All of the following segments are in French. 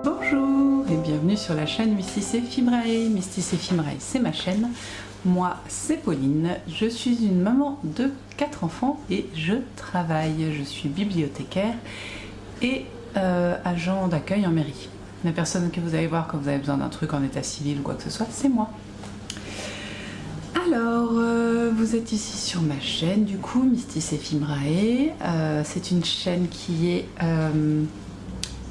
Bonjour et bienvenue sur la chaîne Mystis et Fibrae. Mystis et Fibrae, c'est ma chaîne. Moi, c'est Pauline. Je suis une maman de 4 enfants et je travaille. Je suis bibliothécaire et agent d'accueil en mairie. La personne que vous allez voir quand vous avez besoin d'un truc en état civil ou quoi que ce soit, c'est moi. Alors, vous êtes ici sur ma chaîne, du coup, Mystis et Fibrae. C'est une chaîne qui est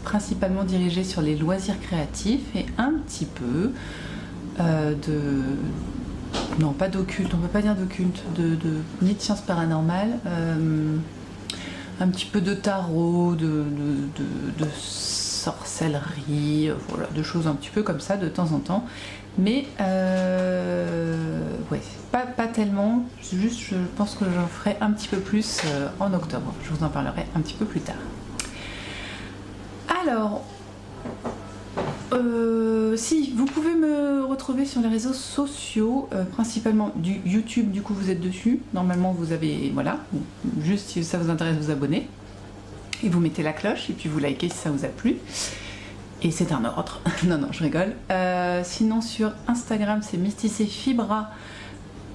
principalement dirigée sur les loisirs créatifs et un petit peu non, pas d'occulte, on ne peut pas dire d'occulte, ni de sciences paranormales, un petit peu de tarot, de sorcellerie, voilà, de choses un petit peu comme ça de temps en temps. Mais ouais, pas tellement, juste je pense que j'en ferai un petit peu plus en octobre. Je vous en parlerai un petit peu plus tard. Alors, si vous pouvez me retrouver sur les réseaux sociaux, principalement du YouTube, du coup vous êtes dessus. Normalement vous avez, voilà, juste si ça vous intéresse, vous abonnez. Et vous mettez la cloche et puis vous likez si ça vous a plu. Et c'est un ordre. Non, non, je rigole. Sinon sur Instagram, c'est Mystis et Fibra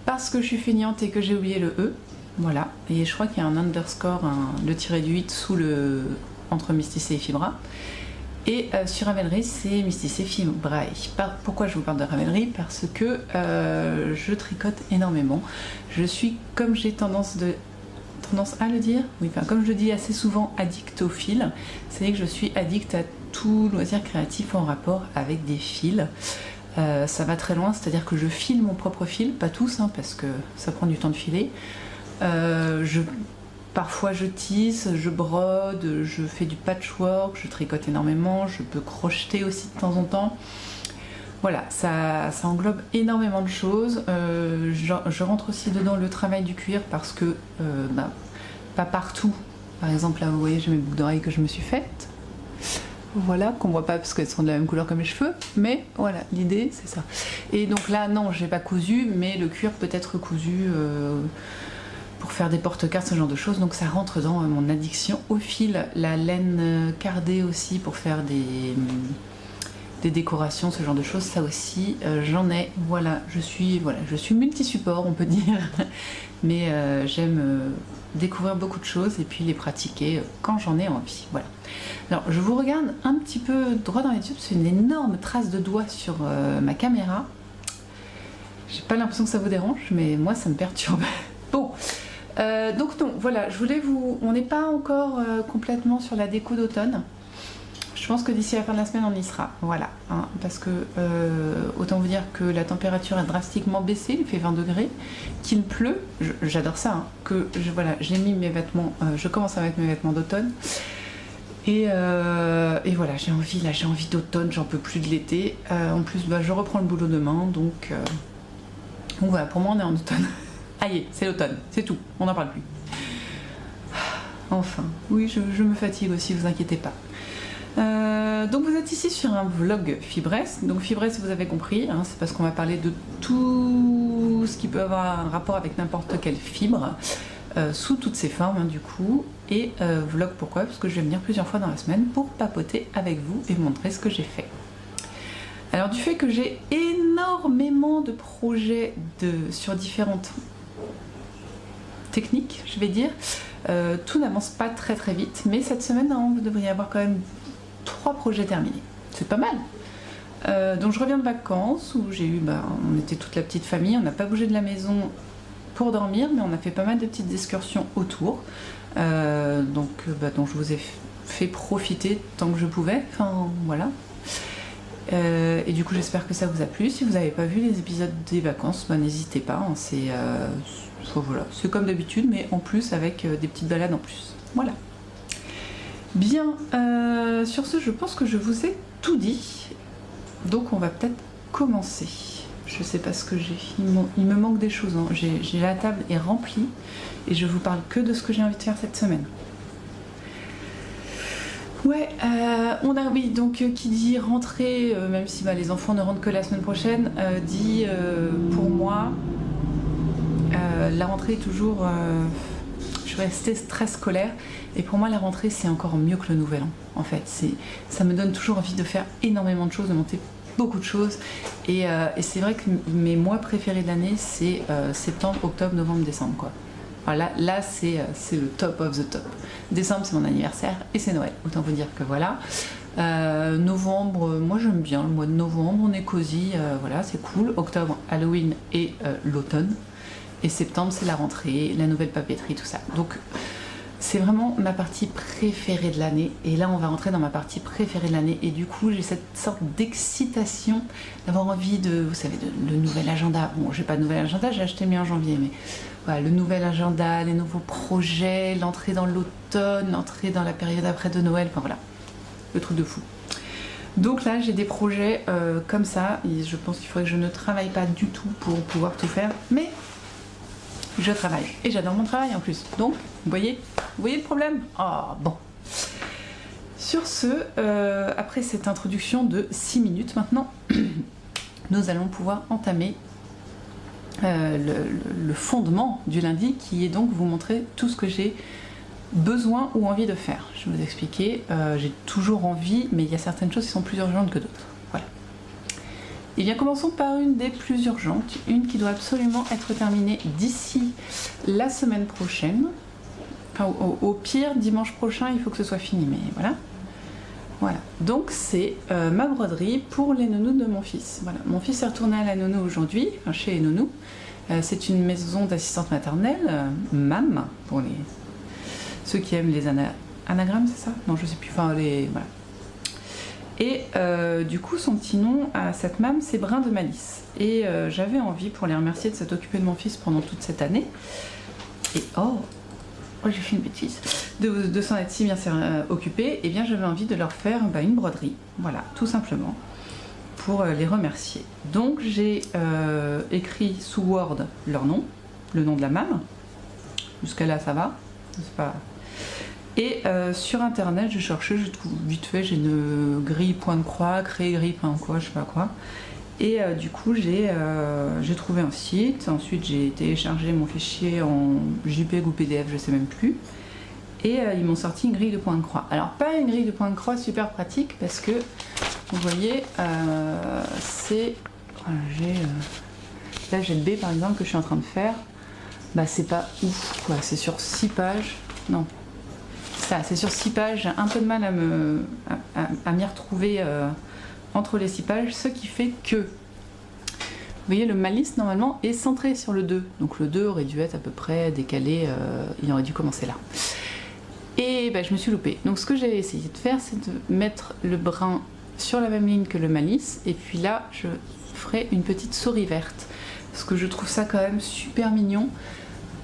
parce que je suis feignante et que j'ai oublié le E. Voilà. Et je crois qu'il y a un underscore, le tiré du 8 sous le... entre Mystis et Fibra. Et sur Ravelry, c'est Mystis et Fibrae. Pourquoi je vous parle de Ravelry? Parce que je tricote énormément. Je suis, comme j'ai tendance à le dire, oui, enfin, comme je le dis assez souvent, addict au fil. C'est-à-dire que je suis addict à tout loisir créatif en rapport avec des fils. Ça va très loin, c'est-à-dire que je file mon propre fil, pas tous, hein, parce que ça prend du temps de filer. Parfois je tisse, je brode, je fais du patchwork, je tricote énormément, je peux crocheter aussi de temps en temps. Voilà, ça englobe énormément de choses. Je rentre aussi dedans le travail du cuir parce que pas partout. Par exemple là vous voyez j'ai mes boucles d'oreilles que je me suis faites. Voilà, qu'on voit pas parce qu'elles sont de la même couleur que mes cheveux, mais voilà, l'idée c'est ça. Et donc là non, j'ai pas cousu, mais le cuir peut être cousu pour faire des porte-cartes, ce genre de choses, donc ça rentre dans mon addiction au fil. La laine cardée aussi pour faire des décorations, ce genre de choses, ça aussi j'en ai. Voilà, je suis multi-support on peut dire, mais j'aime découvrir beaucoup de choses et puis les pratiquer quand j'en ai envie. Voilà. Alors je vous regarde un petit peu droit dans les yeux, c'est une énorme trace de doigt sur ma caméra. J'ai pas l'impression que ça vous dérange, mais moi ça me perturbe. Bon. Donc non, voilà, je voulais on n'est pas encore complètement sur la déco d'automne. Je pense que d'ici la fin de la semaine on y sera, voilà, hein, parce que autant vous dire que la température a drastiquement baissé, il fait 20 degrés, qu'il pleut, j'adore ça, hein, voilà, j'ai mis mes vêtements, je commence à mettre mes vêtements d'automne. Et voilà, j'ai envie d'automne, j'en peux plus de l'été. En plus, je reprends le boulot demain, donc voilà, pour moi on est en automne. Aïe, c'est l'automne, c'est tout, on n'en parle plus. Enfin, oui, je me fatigue aussi, vous inquiétez pas. Donc vous êtes ici sur un vlog Fibresse. Donc Fibresse, vous avez compris, hein, c'est parce qu'on va parler de tout ce qui peut avoir un rapport avec n'importe quelle fibre, sous toutes ses formes, hein, du coup. Et vlog, pourquoi? Parce que je vais venir plusieurs fois dans la semaine pour papoter avec vous et vous montrer ce que j'ai fait. Alors du fait que j'ai énormément de projets sur différentes technique, je vais dire. Tout n'avance pas très très vite, mais cette semaine, non, vous devriez avoir quand même 3 projets terminés. C'est pas mal. Donc je reviens de vacances où j'ai eu, on était toute la petite famille, on n'a pas bougé de la maison pour dormir, mais on a fait pas mal de petites excursions autour. Donc je vous ai fait profiter tant que je pouvais. Enfin voilà. Et du coup j'espère que ça vous a plu. Si vous n'avez pas vu les épisodes des vacances, n'hésitez pas, hein, voilà, c'est comme d'habitude mais en plus avec des petites balades en plus. Voilà. Bien, sur ce je pense que je vous ai tout dit. Donc on va peut-être commencer. Je sais pas ce que j'ai. Il me manque des choses, hein. La table est remplie et je vous parle que de ce que j'ai envie de faire cette semaine. Ouais, oui, donc qui dit rentrée, même si les enfants ne rentrent que la semaine prochaine, dit pour moi, la rentrée est toujours, je suis restée stress scolaire Et pour moi la rentrée c'est encore mieux que le nouvel an en fait. Ça me donne toujours envie de faire énormément de choses, de monter beaucoup de choses. Et c'est vrai que mes mois préférés de l'année c'est septembre, octobre, novembre, décembre quoi. Alors là c'est le top of the top. Décembre c'est mon anniversaire et c'est Noël. Autant vous dire que voilà. Novembre, moi j'aime bien le mois de novembre, on est cosy, voilà, c'est cool. Octobre, Halloween et l'automne. Et septembre, c'est la rentrée, la nouvelle papeterie, tout ça. Donc c'est vraiment ma partie préférée de l'année. Et là, on va rentrer dans ma partie préférée de l'année. Et du coup, j'ai cette sorte d'excitation d'avoir envie de, vous savez, le nouvel agenda. Bon, j'ai pas de nouvel agenda, j'ai acheté le mien en janvier, mais voilà, le nouvel agenda, les nouveaux projets, l'entrée dans l'automne, l'entrée dans la période après de Noël, enfin voilà. Le truc de fou. Donc là j'ai des projets comme ça et je pense qu'il faudrait que je ne travaille pas du tout pour pouvoir tout faire, mais je travaille et j'adore mon travail en plus. Donc vous voyez le problème? Oh bon. Sur ce, après cette introduction de 6 minutes maintenant, nous allons pouvoir entamer le fondement du lundi qui est donc vous montrer tout ce que j'ai besoin ou envie de faire. Je vais vous expliquer, j'ai toujours envie, mais il y a certaines choses qui sont plus urgentes que d'autres. Voilà. Et bien commençons par une des plus urgentes, une qui doit absolument être terminée d'ici la semaine prochaine. Enfin, au pire, dimanche prochain, il faut que ce soit fini, mais voilà. Voilà, donc c'est ma broderie pour les nounous de mon fils. Voilà. Mon fils est retourné à la nounou aujourd'hui, enfin, chez les nounous. C'est une maison d'assistante maternelle, MAM, pour ceux qui aiment les anagrammes, c'est ça? Non, je sais plus. Enfin, voilà. Et du coup, son petit nom à cette MAM, c'est Brin de Malice. Et j'avais envie, pour les remercier de s'être occupé de mon fils pendant toute cette année, et j'ai fait une bêtise, de s'en être si bien occupé, et bien j'avais envie de leur faire une broderie. Voilà, tout simplement, pour les remercier. Donc j'ai écrit sous Word leur nom, le nom de la MAM. Jusqu'à là, ça va. C'est pas... Et sur internet, je cherchais, je trouve vite fait, j'ai une grille point de croix, créer grille point de croix, je sais pas quoi. Et du coup, j'ai trouvé un site. Ensuite, j'ai téléchargé mon fichier en JPEG ou PDF, je sais même plus. Et ils m'ont sorti une grille de point de croix. Alors, pas une grille de point de croix super pratique parce que, vous voyez, c'est... Là, j'ai le B par exemple que je suis en train de faire. Bah, c'est pas ouf, quoi. C'est sur 6 pages. Non. Ça, c'est sur 6 pages. J'ai un peu de mal à m'y retrouver entre les 6 pages. Ce qui fait que, vous voyez, le malice, normalement, est centré sur le 2. Donc le 2 aurait dû être à peu près décalé. Il aurait dû commencer là. Et bah, je me suis loupée. Donc ce que j'ai essayé de faire, c'est de mettre le brin sur la même ligne que le malice. Et puis là, je ferai une petite souris verte. Parce que je trouve ça quand même super mignon.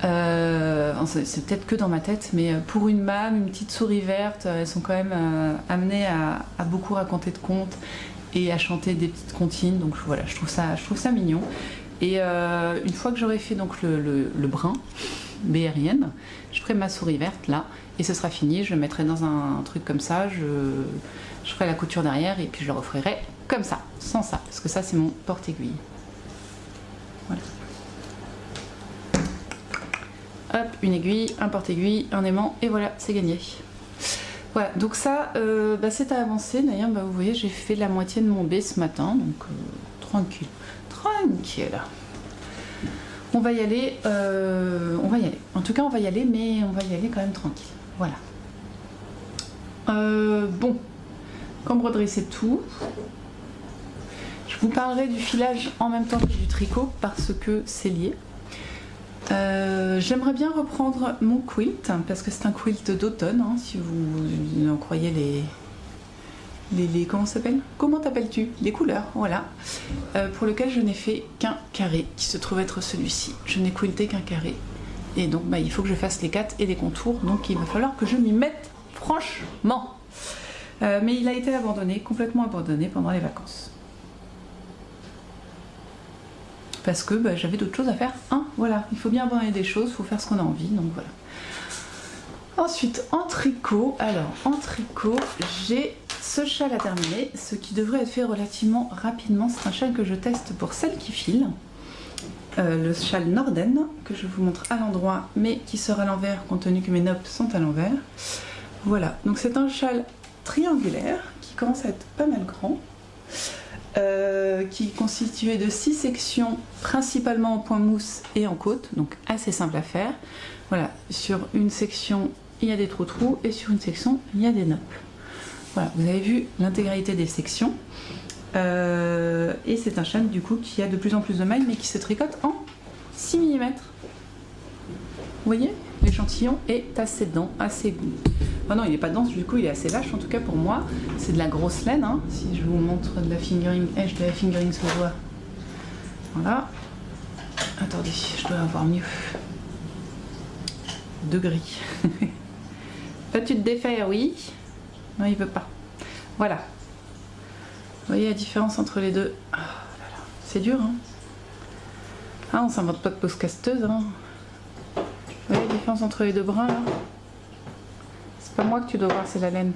C'est peut-être que dans ma tête, mais pour une MAM, une petite souris verte, elles sont quand même amenées à beaucoup raconter de contes et à chanter des petites comptines. Donc voilà, je trouve ça mignon. Et une fois que j'aurai fait donc le brin BRIN, je ferai ma souris verte là et ce sera fini. Je le mettrai dans un truc comme ça, je ferai la couture derrière et puis je le referai comme ça, sans ça, parce que ça c'est mon porte-aiguille. Voilà. Hop, une aiguille, un porte-aiguille, un aimant, et voilà, c'est gagné. Voilà, donc ça, c'est à avancer. D'ailleurs, vous voyez, j'ai fait la moitié de mon B ce matin, donc tranquille. Tranquille. On va y aller, En tout cas, on va y aller, mais on va y aller quand même tranquille. Voilà. Bon, comme broderie, c'est tout. Je vous parlerai du filage en même temps que du tricot, parce que c'est lié. J'aimerais bien reprendre mon quilt parce que c'est un quilt d'automne, hein, si vous en croyez les comment ça s'appelle? Comment t'appelles-tu? Les couleurs, voilà. Pour lequel je n'ai fait qu'un carré qui se trouve être celui-ci. Je n'ai quilté qu'un carré et donc il faut que je fasse les 4 et les contours, donc il va falloir que je m'y mette franchement. Mais il a été abandonné, complètement abandonné pendant les vacances. Parce que j'avais d'autres choses à faire. Voilà, il faut bien abandonner des choses, il faut faire ce qu'on a envie, donc voilà. Ensuite, en tricot, j'ai ce châle à terminer, ce qui devrait être fait relativement rapidement. C'est un châle que je teste pour celles qui filent. le châle Norden que je vous montre à l'endroit mais qui sera à l'envers compte tenu que mes noppes sont à l'envers. Voilà, donc c'est un châle triangulaire qui commence à être pas mal grand, qui est constitué de 6 sections principalement en point mousse et en côte, donc assez simple à faire. Voilà, sur une section il y a des trous et sur une section il y a des noppes. Voilà, vous avez vu l'intégralité des sections. Et c'est un châle du coup qui a de plus en plus de mailles mais qui se tricote en 6 mm. Vous voyez, l'échantillon est assez dense, assez doux. Oh non, il n'est pas dense, du coup il est assez lâche en tout cas pour moi. C'est de la grosse laine, hein. Si je vous montre de la fingering, de la fingering se voit. Voilà. Attendez, je dois avoir mieux. De gris. Peux-tu te défaire? Oui. Non, il veut pas. Voilà. Vous voyez la différence entre les deux? Oh là là, c'est dur, hein. Ah, on s'invente pas de pose casteuse, hein. Vous voyez la différence entre les deux brins, là? C'est pas moi que tu dois voir, c'est la laine.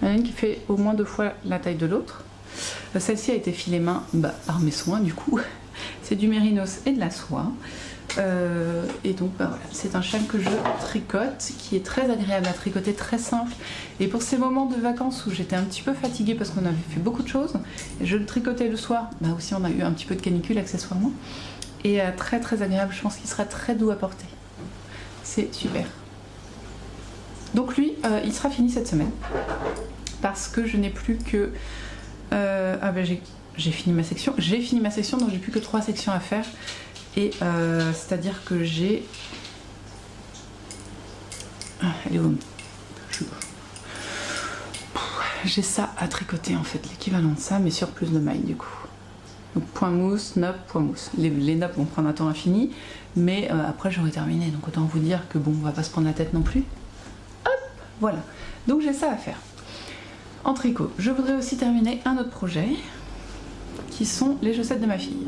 La laine qui fait au moins 2 fois la taille de l'autre. Celle-ci a été filée main par mes soins, du coup. C'est du mérinos et de la soie. Et donc voilà, c'est un châle que je tricote, qui est très agréable à tricoter, très simple. Et pour ces moments de vacances où j'étais un petit peu fatiguée parce qu'on avait fait beaucoup de choses, je le tricotais le soir. Aussi on a eu un petit peu de canicule accessoirement. Et très très agréable, je pense qu'il sera très doux à porter. C'est super. Donc lui, il sera fini cette semaine. Parce que je n'ai plus que... j'ai fini ma section. J'ai fini ma section, donc j'ai plus que 3 sections à faire. Et c'est-à-dire que j'ai... elle est où? J'ai ça à tricoter en fait, l'équivalent de ça, mais sur plus de mailles du coup. Donc point mousse, nopp, point mousse. Les noppes vont prendre un temps infini, mais après j'aurai terminé. Donc autant vous dire que bon, on va pas se prendre la tête non plus. Hop, voilà. Donc j'ai ça à faire. En tricot, je voudrais aussi terminer un autre projet, qui sont les chaussettes de ma fille.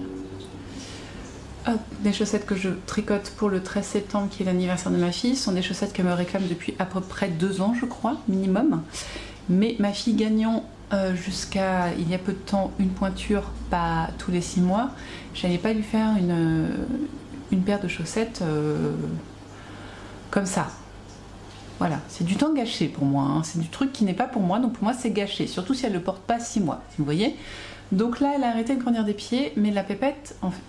Hop, les chaussettes que je tricote pour le 13 septembre qui est l'anniversaire de ma fille sont des chaussettes qu'elle me réclame depuis à peu près 2 ans je crois, minimum. Mais ma fille gagnant jusqu'à il y a peu de temps une pointure pas tous les 6 mois, j'allais pas lui faire une paire de chaussettes comme ça. Voilà, c'est du temps gâché pour moi, hein. C'est du truc qui n'est pas pour moi, donc pour moi c'est gâché, surtout si elle le porte pas 6 mois, vous voyez. Donc là elle a arrêté de grandir des pieds, mais la pépette, en fait,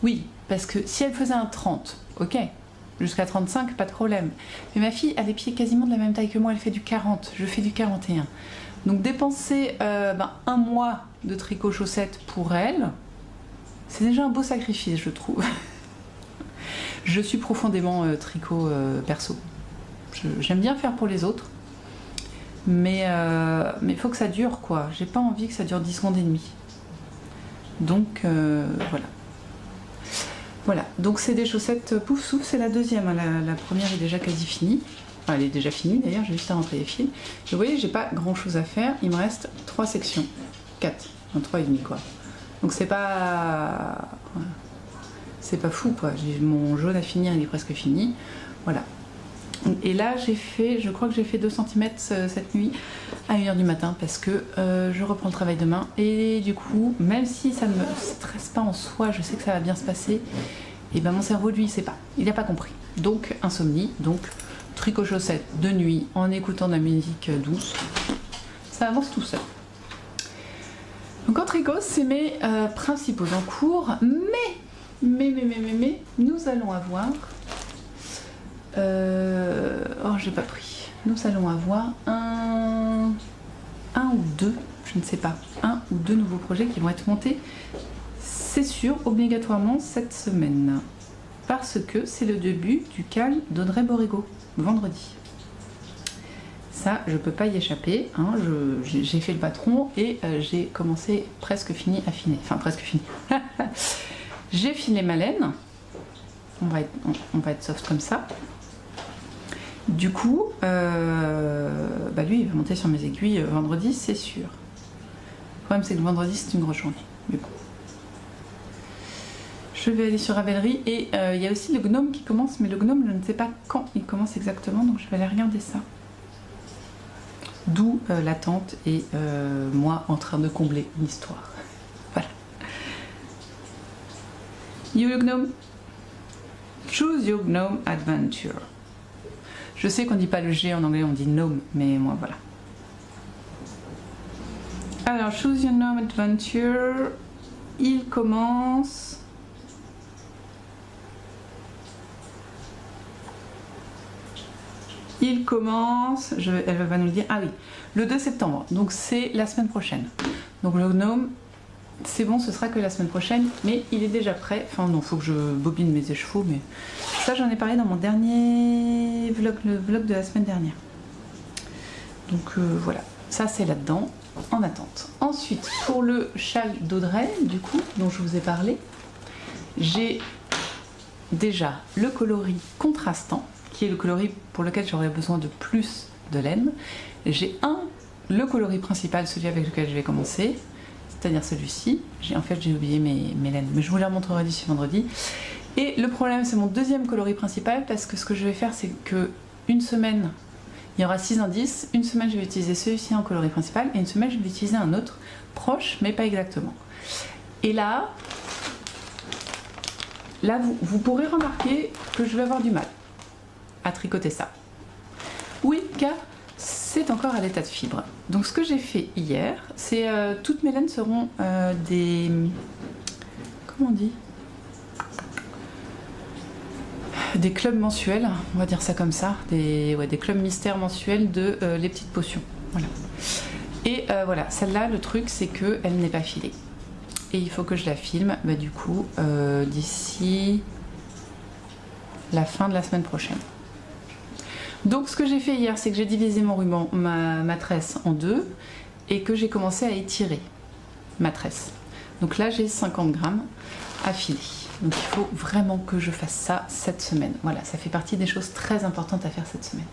oui, parce que si elle faisait un 30, ok, jusqu'à 35, pas de problème. Mais ma fille a des pieds quasiment de la même taille que moi, elle fait du 40, je fais du 41. Donc dépenser 1 mois de tricot chaussettes pour elle, c'est déjà un beau sacrifice, je trouve. Je suis profondément tricot perso. J'aime bien faire pour les autres, mais il faut que ça dure, quoi. J'ai pas envie que ça dure 10 secondes et demie. Donc voilà. Voilà, donc c'est des chaussettes pouf souffle, c'est la deuxième, hein. La première est déjà quasi finie. Enfin, elle est déjà finie d'ailleurs, j'ai juste à rentrer les fils. Et vous voyez, j'ai pas grand chose à faire, il me reste 3 sections. 4, enfin 3 et demi quoi. Donc c'est pas fou quoi. Mon jaune à finir, il est presque fini. Voilà. Et là j'ai fait, je crois que j'ai fait 2 cm cette nuit à 1h du matin parce que je reprends le travail demain et du coup même si ça ne me stresse pas en soi, je sais que ça va bien se passer, et ben mon cerveau lui il sait pas, il n'a pas compris, donc insomnie, donc tricot chaussettes de nuit en écoutant de la musique douce, ça avance tout seul. Donc en tricot c'est mes principaux en cours, mais nous allons avoir oh j'ai pas pris. Nous allons avoir un ou deux, je ne sais pas, 1 ou 2 nouveaux projets qui vont être montés, c'est sûr, obligatoirement cette semaine. Parce que c'est le début du cal d'Audrey Borrego, vendredi. Ça, je peux pas y échapper, hein. J'ai fait le patron et j'ai commencé presque fini à affiner. Enfin, presque fini. J'ai filé ma laine. On va être soft comme ça. Du coup, lui il va monter sur mes aiguilles vendredi, c'est sûr. Le problème c'est que le vendredi c'est une grosse journée. Du coup. Je vais aller sur Ravelry et il y a aussi le gnome qui commence, mais le gnome je ne sais pas quand il commence exactement, donc je vais aller regarder ça. D'où l'attente et moi en train de combler une histoire. Voilà. You gnome. Choose your gnome adventure. Je sais qu'on dit pas le G en anglais, on dit gnome, mais moi voilà. Alors, choose your gnome adventure. Il commence. Elle va nous le dire. Ah oui, le 2 septembre. Donc c'est la semaine prochaine. Donc le gnome, c'est bon, ce sera que la semaine prochaine, mais il est déjà prêt. Enfin non, faut que je bobine mes écheveaux, mais ça j'en ai parlé dans mon dernier vlog, le vlog de la semaine dernière. Donc voilà, ça c'est là-dedans, en attente. Ensuite, pour le châle d'Audrey, du coup, dont je vous ai parlé, j'ai déjà le coloris contrastant, qui est le coloris pour lequel j'aurais besoin de plus de laine. J'ai le coloris principal, celui avec lequel je vais commencer, c'est-à-dire celui-ci. En fait, j'ai oublié mes laines, mais je vous la montrerai d'ici vendredi. Et le problème, c'est mon deuxième coloris principal, parce que ce que je vais faire, c'est que une semaine, il y aura 6 indices. Une semaine, je vais utiliser celui-ci en coloris principal, et une semaine, je vais utiliser un autre, proche, mais pas exactement. Et là vous pourrez remarquer que je vais avoir du mal à tricoter ça. Oui, car c'est encore à l'état de fibre. Donc ce que j'ai fait hier, c'est toutes mes laines seront des... Comment on dit? Des clubs mensuels, on va dire ça comme ça, des clubs mystères mensuels de les petites potions. Voilà. Et voilà, celle-là, le truc, c'est qu'elle n'est pas filée. Et il faut que je la filme, du coup, d'ici la fin de la semaine prochaine. Donc ce que j'ai fait hier, c'est que j'ai divisé mon ruban, ma tresse en deux, et que j'ai commencé à étirer ma tresse. Donc là j'ai 50 grammes à filer. Donc il faut vraiment que je fasse ça cette semaine. Voilà, ça fait partie des choses très importantes à faire cette semaine.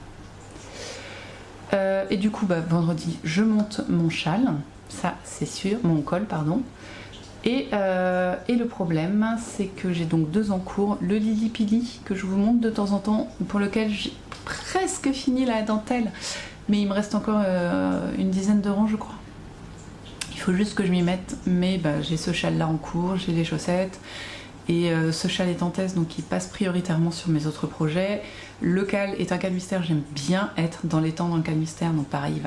Et du coup, vendredi, je monte mon châle, ça c'est sûr, mon col, pardon. Et le problème, c'est que j'ai donc 2 en cours. Le Lili Pili, que je vous montre de temps en temps, pour lequel j'ai presque fini la dentelle, mais il me reste encore une dizaine de rangs, je crois. Il faut juste que je m'y mette, mais j'ai ce châle là en cours, j'ai les chaussettes, et ce châle est en test, donc il passe prioritairement sur mes autres projets. Le cal est un cal mystère, j'aime bien être dans les temps dans le cal mystère, donc pareil,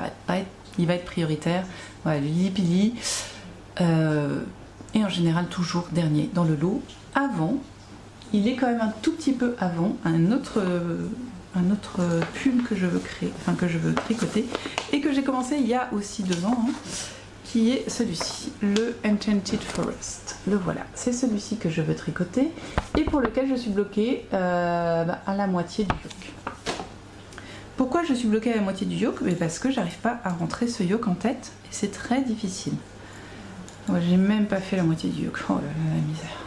il va être prioritaire. Voilà, le Lili Pili. Et en général toujours dernier dans le lot. Avant, il est quand même un tout petit peu avant un autre pull que je veux créer, enfin que je veux tricoter, et que j'ai commencé il y a aussi 2 ans, qui est celui-ci, le Enchanted Forest. Le voilà, c'est celui-ci que je veux tricoter et pour lequel je suis bloquée à la moitié du yoke. Pourquoi je suis bloquée à la moitié du yoke? Parce que j'arrive pas à rentrer ce yoke en tête et c'est très difficile. Ouais, j'ai même pas fait la moitié du yoke. Oh là là, la misère.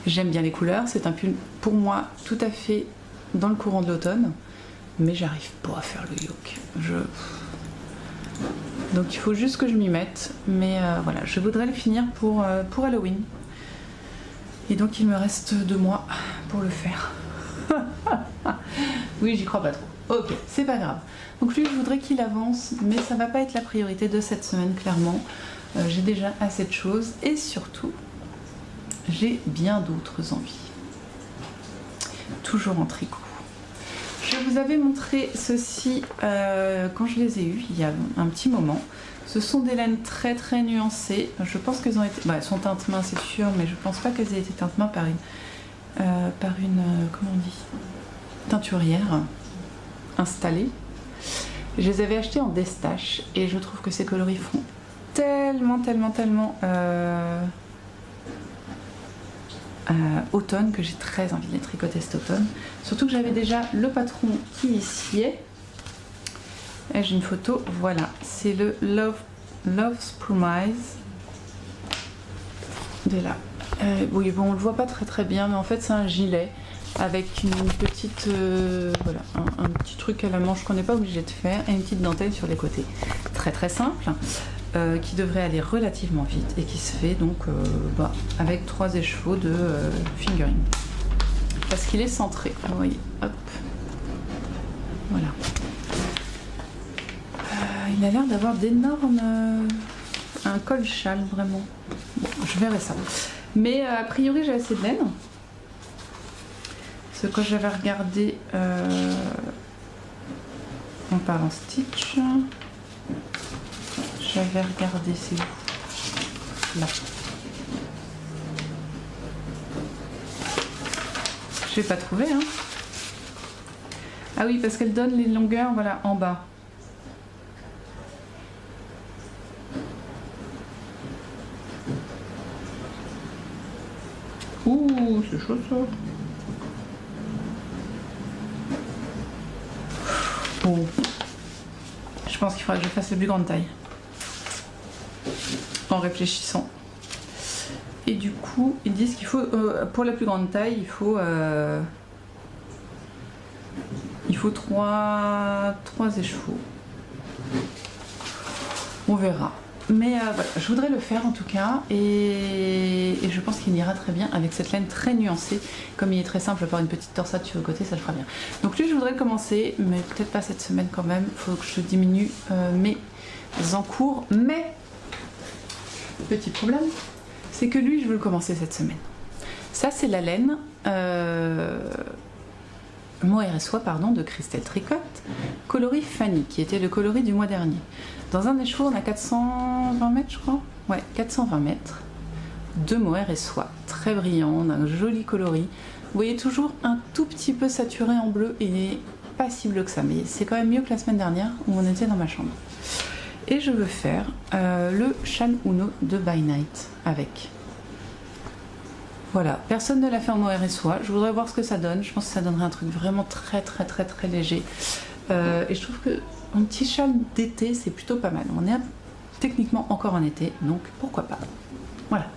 J'aime bien les couleurs, c'est un pull pour moi tout à fait dans le courant de l'automne, mais j'arrive pas à faire le yoke. Donc il faut juste que je m'y mette, mais voilà, je voudrais le finir pour Halloween. Et donc il me reste 2 mois pour le faire. Oui, j'y crois pas trop. Ok, c'est pas grave. Donc lui, je voudrais qu'il avance, mais ça va pas être la priorité de cette semaine, clairement. J'ai déjà assez de choses et surtout j'ai bien d'autres envies. Toujours en tricot. Je vous avais montré ceci quand je les ai eus il y a un petit moment. Ce sont des laines très très nuancées. Je pense qu'elles ont été... elles sont teintes main c'est sûr, mais je pense pas qu'elles aient été teintes main par une comment on dit, teinturière installée. Je les avais achetées en destache et je trouve que ces coloris font tellement automne que j'ai très envie de les tricoter cet automne. Surtout que j'avais déjà le patron qui ici est. Et j'ai une photo, voilà, c'est le Love's Promise de là. Oui, bon, on le voit pas très bien, mais en fait c'est un gilet avec une petite, voilà, un petit truc à la manche qu'on n'est pas obligé de faire et une petite dentelle sur les côtés. Très simple. Qui devrait aller relativement vite et qui se fait donc avec 3 écheveaux de fingering parce qu'il est centré, vous voyez, hop, voilà. Il a l'air d'avoir d'énormes un col châle vraiment. Bon, je verrai ça. Mais a priori j'ai assez de laine. Ce que j'avais regardé en parlant Stitch, j'avais regardé, c'est où? Là. Je vais pas trouver, hein. Ah oui, parce qu'elle donne les longueurs, voilà, en bas. Ouh, c'est chaud ça. Bon. Je pense qu'il faudra que je fasse la plus grande taille. En réfléchissant. Et du coup, ils disent qu'il faut, pour la plus grande taille, il faut 3 écheveaux. On verra. Mais voilà, je voudrais le faire en tout cas, et je pense qu'il ira très bien avec cette laine très nuancée. Comme il est très simple, par une petite torsade sur le côté, ça le fera bien. Donc lui, je voudrais le commencer, mais peut-être pas cette semaine quand même. Il faut que je diminue mes encours. Mais, petit problème, c'est que lui, je veux le commencer cette semaine. Ça, c'est la laine mohair et soie, pardon, de Christelle Tricot, coloris Fanny, qui était le coloris du mois dernier. Dans un écheveau, on a 420 mètres, je crois. Ouais, 420 mètres de mohair et soie, très brillant, d'un joli coloris. Vous voyez toujours un tout petit peu saturé en bleu, et il n'est pas si bleu que ça, mais c'est quand même mieux que la semaine dernière où on était dans ma chambre. Et je veux faire le Shan Uno de By Night avec. Voilà, personne ne l'a fait en mohair et soie. Je voudrais voir ce que ça donne. Je pense que ça donnerait un truc vraiment très léger. Et je trouve que un petit châle d'été, c'est plutôt pas mal. On est techniquement encore en été, donc pourquoi pas. Voilà.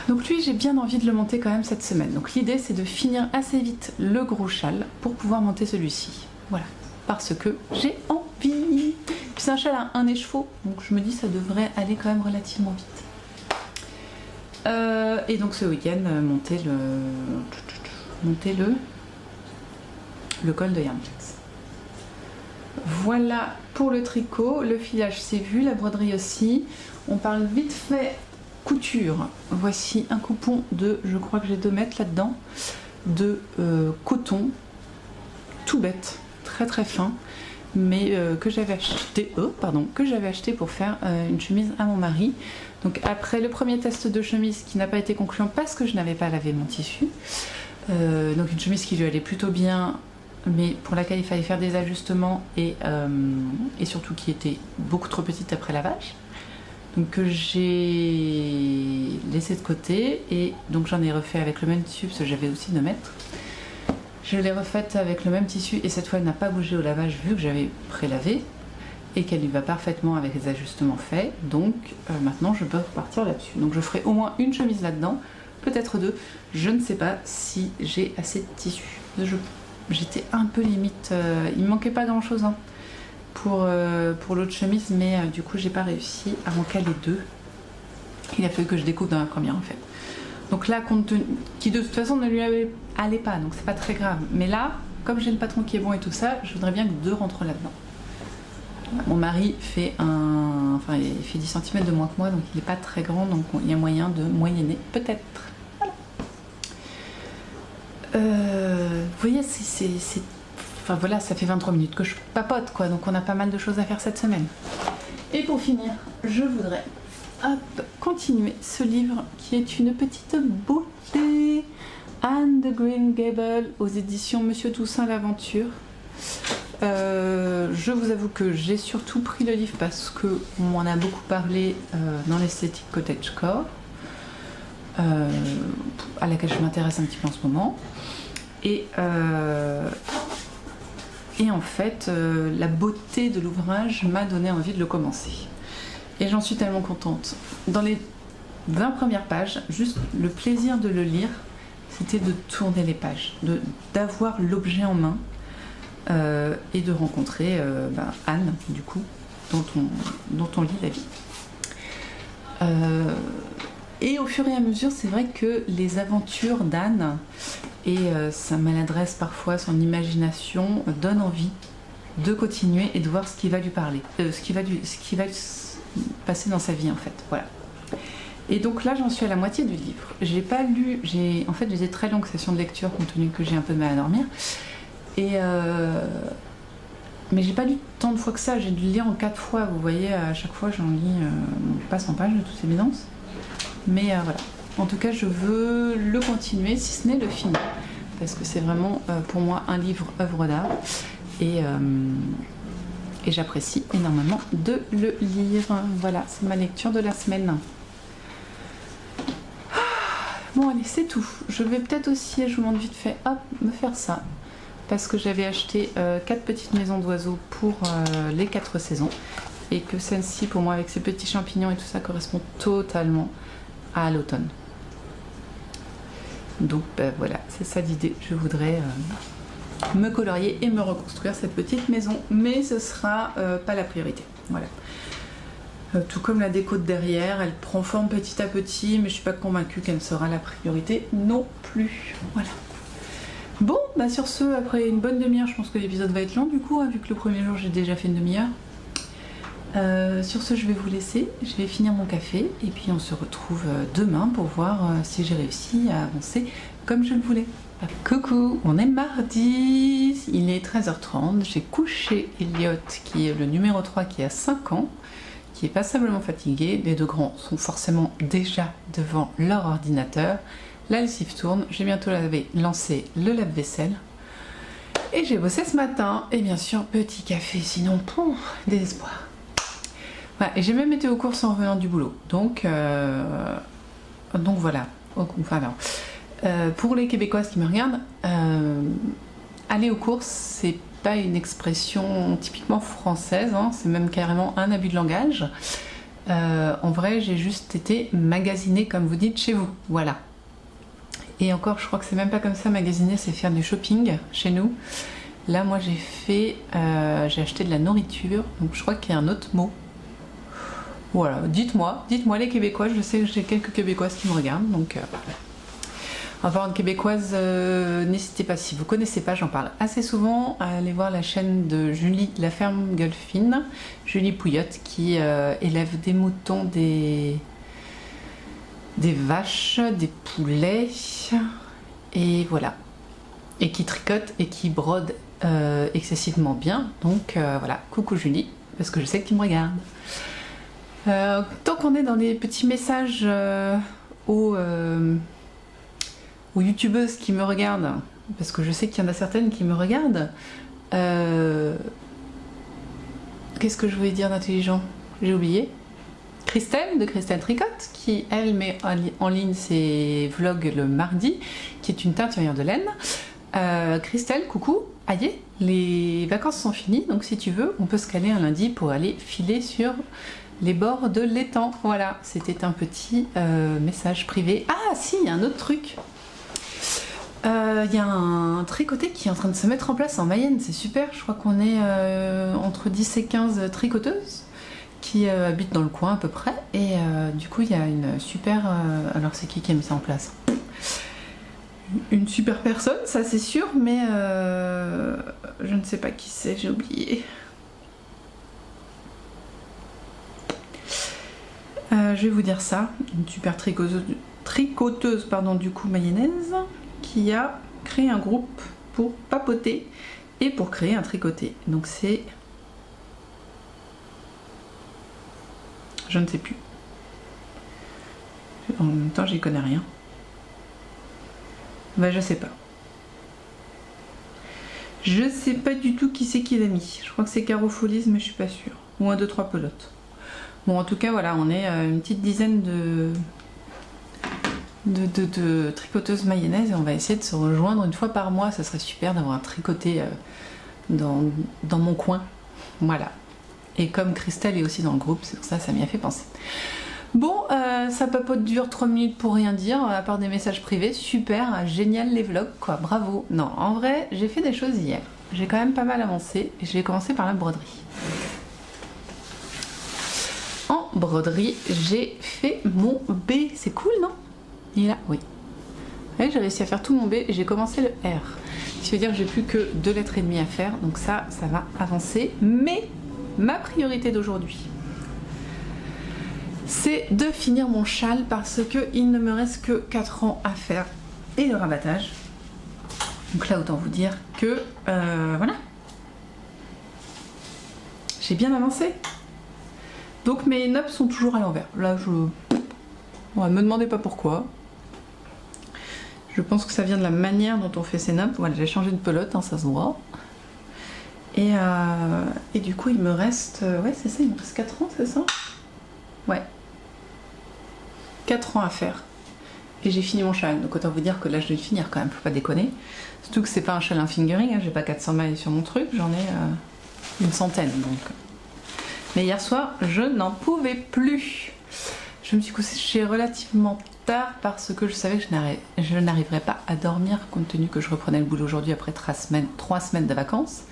Donc lui, j'ai bien envie de le monter quand même cette semaine. Donc l'idée, c'est de finir assez vite le gros châle pour pouvoir monter celui-ci. Voilà, parce que j'ai envie. Puis c'est un châle à un écheveau, donc je me dis ça devrait aller quand même relativement vite. Et donc ce week-end, monter le col de Yarnflex. Voilà pour le tricot. Le filage c'est vu, la broderie aussi. On parle vite fait couture. Voici un coupon de, je crois que j'ai 2 mètres là-dedans, de coton, tout bête, très fin, mais que j'avais acheté pour faire une chemise à mon mari. Donc après le premier test de chemise qui n'a pas été concluant parce que je n'avais pas lavé mon tissu, donc une chemise qui lui allait plutôt bien, mais pour laquelle il fallait faire des ajustements et surtout qui était beaucoup trop petite après lavage, donc que j'ai laissé de côté, et donc j'en ai refait avec le même tissu parce que j'avais aussi 2 mètres. Je l'ai refaite avec le même tissu et cette fois elle n'a pas bougé au lavage vu que j'avais pré-lavé et qu'elle y va parfaitement avec les ajustements faits. Donc maintenant je peux repartir là-dessus. Donc je ferai au moins une chemise là-dedans, peut-être 2. Je ne sais pas si j'ai assez de tissu. J'étais un peu limite, il me manquait pas grand-chose hein, pour l'autre chemise, mais du coup j'ai pas réussi à en caler 2. Il a fallu que je découpe dans la première en fait. Donc là, compte tenu, qui de toute façon ne lui allait pas, donc c'est pas très grave. Mais là, comme j'ai le patron qui est bon et tout ça, je voudrais bien que 2 rentrent là-dedans. Mon mari fait il fait 10 cm de moins que moi, donc il n'est pas très grand, donc il y a moyen de moyenner, peut-être. Voilà. Vous voyez, enfin voilà, ça fait 23 minutes que je papote, quoi, donc on a pas mal de choses à faire cette semaine. Et pour finir, je voudrais continuer ce livre qui est une petite beauté, Anne de Green Gables aux éditions Monsieur Toussaint l'Aventure. Je vous avoue que j'ai surtout pris le livre parce qu'on m'en a beaucoup parlé dans l'esthétique cottagecore, à laquelle je m'intéresse un petit peu en ce moment, et en fait la beauté de l'ouvrage m'a donné envie de le commencer. Et j'en suis tellement contente. Dans les 20 premières pages, juste le plaisir de le lire, c'était de tourner les pages, d'avoir l'objet en main et de rencontrer Anne, du coup, dont on lit la vie. Et au fur et à mesure, c'est vrai que les aventures d'Anne et sa maladresse parfois, son imagination, donnent envie de continuer et de voir ce qui va lui parler, ce qui va passer dans sa vie en fait. Voilà. Et donc là, j'en suis à la moitié du livre. J'ai pas lu, en fait, j'ai des très longues sessions de lecture compte tenu que j'ai un peu de mal à dormir. Mais j'ai pas lu tant de fois que ça, j'ai dû le lire en 4 fois. Vous voyez, à chaque fois, j'en lis pas 100 pages de toute évidence. Mais voilà. En tout cas, je veux le continuer, si ce n'est le finir. Parce que c'est vraiment, pour moi, un livre œuvre d'art. Et j'apprécie énormément de le lire. Voilà, c'est ma lecture de la semaine. Bon, allez, c'est tout. Je vais peut-être aussi, je vous montre vite fait, hop, me faire ça. Parce que j'avais acheté 4 petites maisons d'oiseaux pour les 4 saisons. Et que celle-ci, pour moi, avec ses petits champignons et tout ça, correspond totalement à l'automne. Donc voilà, c'est ça l'idée. Je voudrais me colorier et me reconstruire cette petite maison. Mais ce sera pas la priorité. Voilà. Tout comme la déco de derrière, elle prend forme petit à petit, mais je suis pas convaincue qu'elle sera la priorité non plus. Voilà. Bon, bah sur ce, après une bonne demi-heure, je pense que l'épisode va être long du coup, hein, vu que le premier jour j'ai déjà fait une demi-heure. Sur ce, je vais vous laisser, je vais finir mon café et puis on se retrouve demain pour voir si j'ai réussi à avancer comme je le voulais. Coucou, on est mardi, il est 13h30, j'ai couché Elliot qui est le numéro 3 qui a 5 ans, qui est passablement fatigué, les deux grands sont forcément déjà devant leur ordinateur, la lessive tourne, j'ai bientôt lancé le lave-vaisselle et j'ai bossé ce matin et bien sûr petit café, sinon désespoir. Voilà, et j'ai même été aux courses en revenant du boulot, donc voilà. Enfin non. Pour les Québécoises qui me regardent, aller aux courses, c'est pas une expression typiquement française, hein, c'est même carrément un abus de langage. En vrai, j'ai juste été magasiner, comme vous dites, chez vous. Voilà. Et encore, je crois que c'est même pas comme ça, magasiner, c'est faire du shopping chez nous. Là, moi, j'ai acheté de la nourriture, donc je crois qu'il y a un autre mot. Voilà, dites-moi les Québécois, je sais que j'ai quelques Québécoises qui me regardent, donc en parlant de Québécoises, n'hésitez pas, si vous connaissez pas, j'en parle assez souvent, à aller voir la chaîne de Julie de la ferme Golfine, Julie Pouillotte, qui élève des moutons, des vaches, des poulets, et voilà, et qui tricote et qui brode excessivement bien, donc voilà, coucou Julie, parce que je sais que tu me regardes. Tant qu'on est dans les petits messages aux youtubeuses qui me regardent, parce que je sais qu'il y en a certaines qui me regardent, qu'est-ce que je voulais dire d'intelligent? J'ai oublié. Christelle de Christelle Tricotte, qui elle met en ligne ses vlogs le mardi, qui est une teinturière de laine. Christelle, coucou, aïe, les vacances sont finies, donc si tu veux, on peut se caler un lundi pour aller filer sur les bords de l'étang. Voilà, c'était un petit message privé. Ah si, il y a un autre truc. Il y a un tricoté qui est en train de se mettre en place en Mayenne, c'est super. Je crois qu'on est entre 10 et 15 tricoteuses qui habitent dans le coin à peu près. Et du coup, il y a une super... alors c'est qui a mis ça en place? Une super personne, ça c'est sûr, mais je ne sais pas qui c'est, j'ai oublié. Je vais vous dire ça, une super tricoteuse du coup mayonnaise, qui a créé un groupe pour papoter et pour créer un tricoté. Donc c'est... je ne sais plus. En même temps, j'y connais rien. Bah je sais pas. Je sais pas du tout qui c'est qui l'a mis. Je crois que c'est Caro Folies, mais je suis pas sûre. Ou 1, 2, 3 pelotes. Bon, en tout cas, voilà, on est une petite dizaine de tricoteuses mayonnaise et on va essayer de se rejoindre une fois par mois. Ça serait super d'avoir un tricoté dans mon coin. Voilà. Et comme Christelle est aussi dans le groupe, c'est pour ça que ça m'y a fait penser. Bon, ça papote dure 3 minutes pour rien dire, à part des messages privés. Super, génial les vlogs, quoi, bravo. Non, en vrai, j'ai fait des choses hier. J'ai quand même pas mal avancé et j'ai commencé par la broderie. En broderie, j'ai fait mon B. C'est cool, non? Il est là? Oui. Ouais, j'ai réussi à faire tout mon B et j'ai commencé le R. Ce qui veut dire que j'ai plus que 2 lettres et demie à faire, donc ça va avancer. Mais ma priorité d'aujourd'hui, c'est de finir mon châle parce qu'il ne me reste que 4 rangs à faire et le rabattage. Donc là, autant vous dire que voilà, j'ai bien avancé. Donc mes nops sont toujours à l'envers. Là, ouais, me demandez pas pourquoi. Je pense que ça vient de la manière dont on fait ces nops. Voilà, j'ai changé de pelote, hein, ça se voit. Et du coup, il me reste... ouais, c'est ça, il me reste 4 ans, c'est ça? Ouais. 4 ans à faire. Et j'ai fini mon châle. Donc autant vous dire que là, je vais le finir quand même, faut pas déconner. Surtout que c'est pas un châle en fingering, hein, j'ai pas 400 mailles sur mon truc, j'en ai une centaine. Donc. Mais hier soir, je n'en pouvais plus. Je me suis couchée relativement tard parce que je savais que je n'arriverais pas à dormir compte tenu que je reprenais le boulot aujourd'hui après 3 semaines de vacances.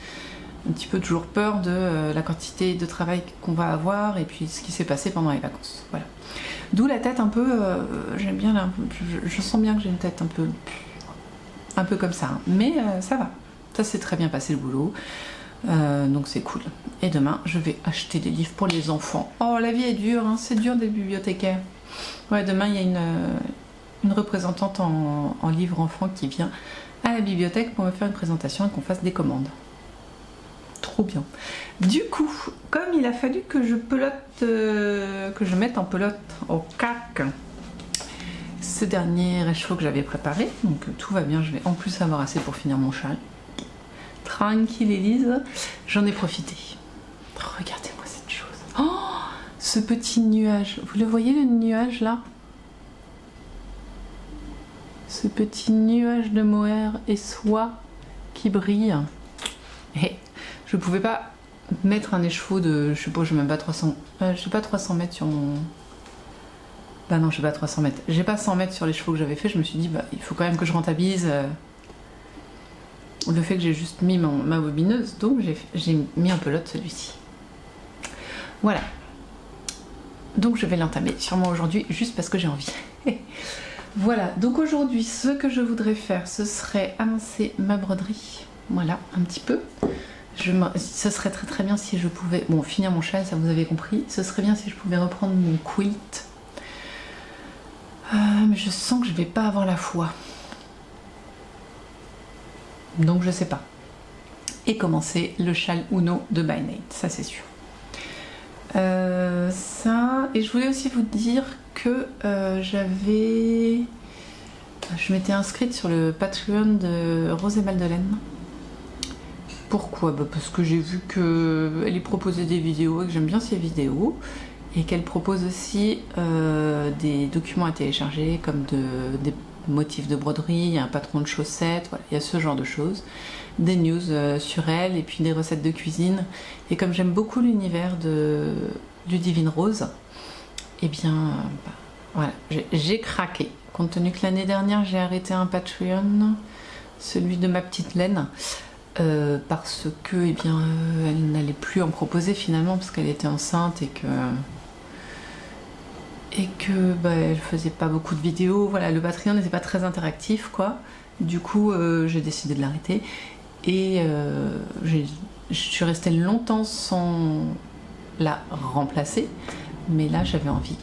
Un petit peu toujours peur de la quantité de travail qu'on va avoir et puis ce qui s'est passé pendant les vacances. Voilà. D'où la tête un peu, j'aime bien, là, je sens bien que j'ai une tête un peu comme ça. Hein. Mais ça va, ça s'est très bien passé le boulot. Donc c'est cool. Et demain, je vais acheter des livres pour les enfants. Oh, la vie est dure, hein, c'est dur des bibliothécaires. Ouais, demain, il y a une représentante en livres enfants qui vient à la bibliothèque pour me faire une présentation et qu'on fasse des commandes. Trop bien. Du coup, comme il a fallu que je pelote, que je mette en pelote au cac ce dernier écheveau que j'avais préparé, donc tout va bien, je vais en plus avoir assez pour finir mon châle. Tranquille Élise, j'en ai profité. Regardez-moi cette chose. Oh, ce petit nuage. Vous le voyez le nuage là? Ce petit nuage de mohair et soie qui brille. Et je pouvais pas mettre un écheveau de, je sais pas, j'ai même pas 300, j'ai pas 300 mètres sur mon... Bah non, j'ai pas 300 mètres. J'ai pas 100 mètres sur les chevaux que j'avais fait. Je me suis dit, bah il faut quand même que je rentabilise le fait que j'ai juste mis ma bobineuse. Donc j'ai mis un pelote celui-ci. Voilà. Donc je vais l'entamer sûrement aujourd'hui juste parce que j'ai envie. Voilà. Donc aujourd'hui, ce que je voudrais faire, ce serait avancer ma broderie. Voilà, un petit peu. Ce serait très très bien si je pouvais... Bon, finir mon châle, ça vous avez compris. Ce serait bien si je pouvais reprendre mon quilt. Mais je sens que je vais pas avoir la foi. Donc je sais pas. Et commencer le châle Uno de By Night, ça c'est sûr. Ça... Et je voulais aussi vous dire que je m'étais inscrite sur le Patreon de Rose et Madeleine. Pourquoi? Bah parce que j'ai vu qu'elle y proposait des vidéos et que j'aime bien ces vidéos. Et qu'elle propose aussi des documents à télécharger comme des motifs de broderie, un patron de chaussettes, voilà, il y a ce genre de choses. Des news sur elle et puis des recettes de cuisine. Et comme j'aime beaucoup l'univers de Ludivine Rose, et bien voilà, j'ai craqué. Compte tenu que l'année dernière j'ai arrêté un Patreon, celui de ma petite laine. Parce que eh bien, elle n'allait plus en proposer finalement parce qu'elle était enceinte et que bah, elle faisait pas beaucoup de vidéos. Voilà, le Patreon n'était pas très interactif quoi. Du coup, j'ai décidé de l'arrêter et je suis restée longtemps sans la remplacer, mais là j'avais envie.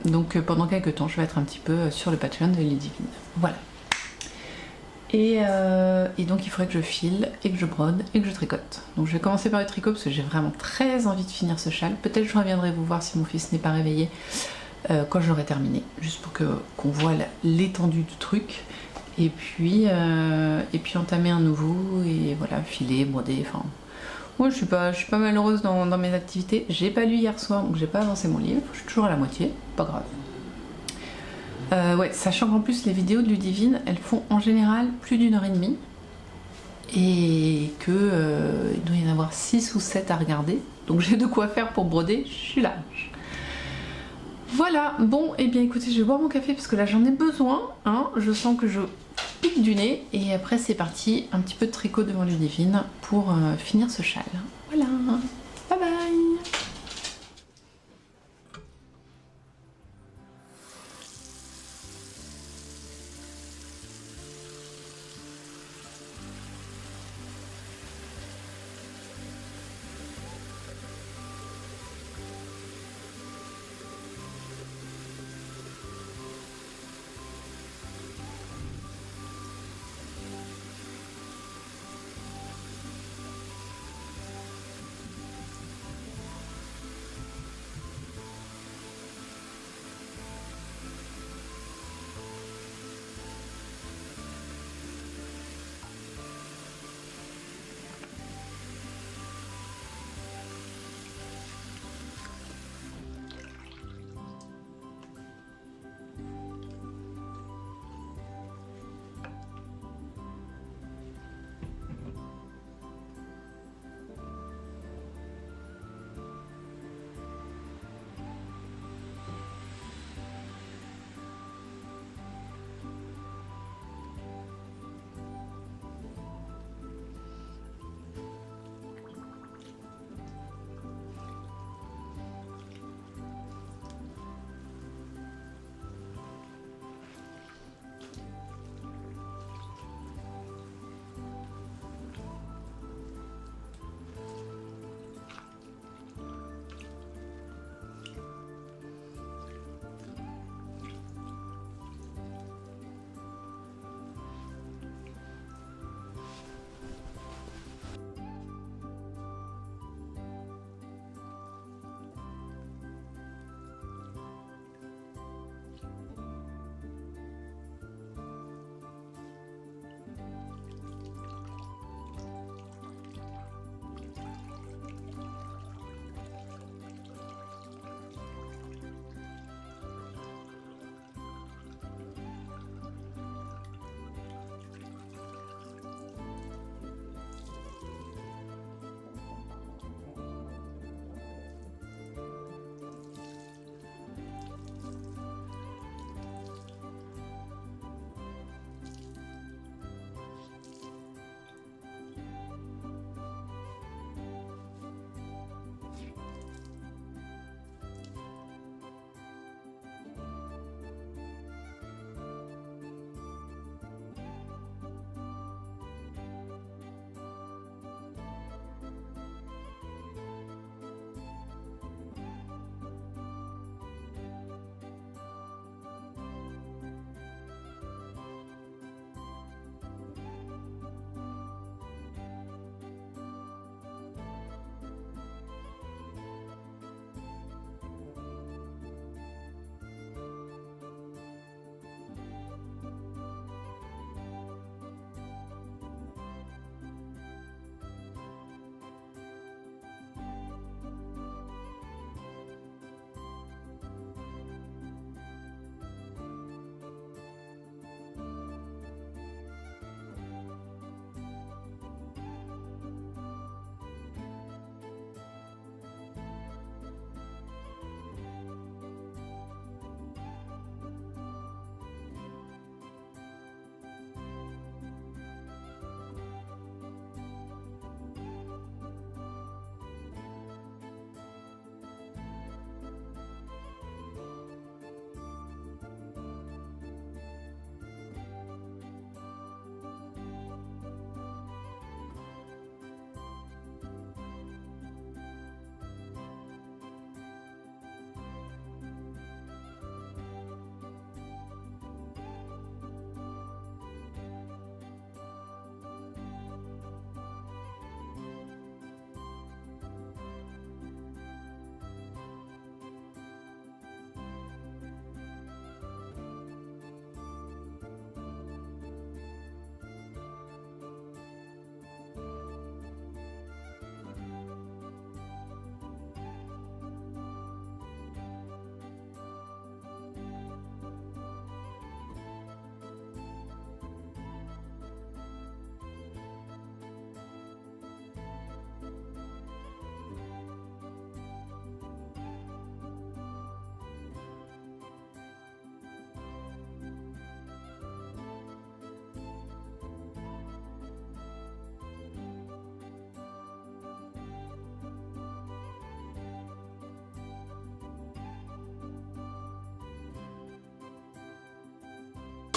Donc pendant quelques temps, je vais être un petit peu sur le Patreon de Ludivine. Voilà. Et donc il faudrait que je file et que je brode et que je tricote. Donc je vais commencer par le tricot parce que j'ai vraiment très envie de finir ce châle. Peut-être je reviendrai vous voir si mon fils n'est pas réveillé quand j'aurai terminé, juste pour qu'on voit l'étendue du truc. Et puis entamer un nouveau et voilà, filer, broder, enfin... Moi je suis pas malheureuse dans mes activités. J'ai pas lu hier soir donc j'ai pas avancé mon livre, je suis toujours à la moitié, pas grave. Ouais, sachant qu'en plus les vidéos de Ludivine, elles font en général plus d'1h30 et que il doit y en avoir 6 ou 7 à regarder, donc j'ai de quoi faire pour broder, je suis large. Voilà, bon, et bien écoutez, je vais boire mon café parce que là j'en ai besoin, hein, je sens que je pique du nez et après c'est parti, un petit peu de tricot devant Ludivine pour finir ce châle. Voilà, bye bye.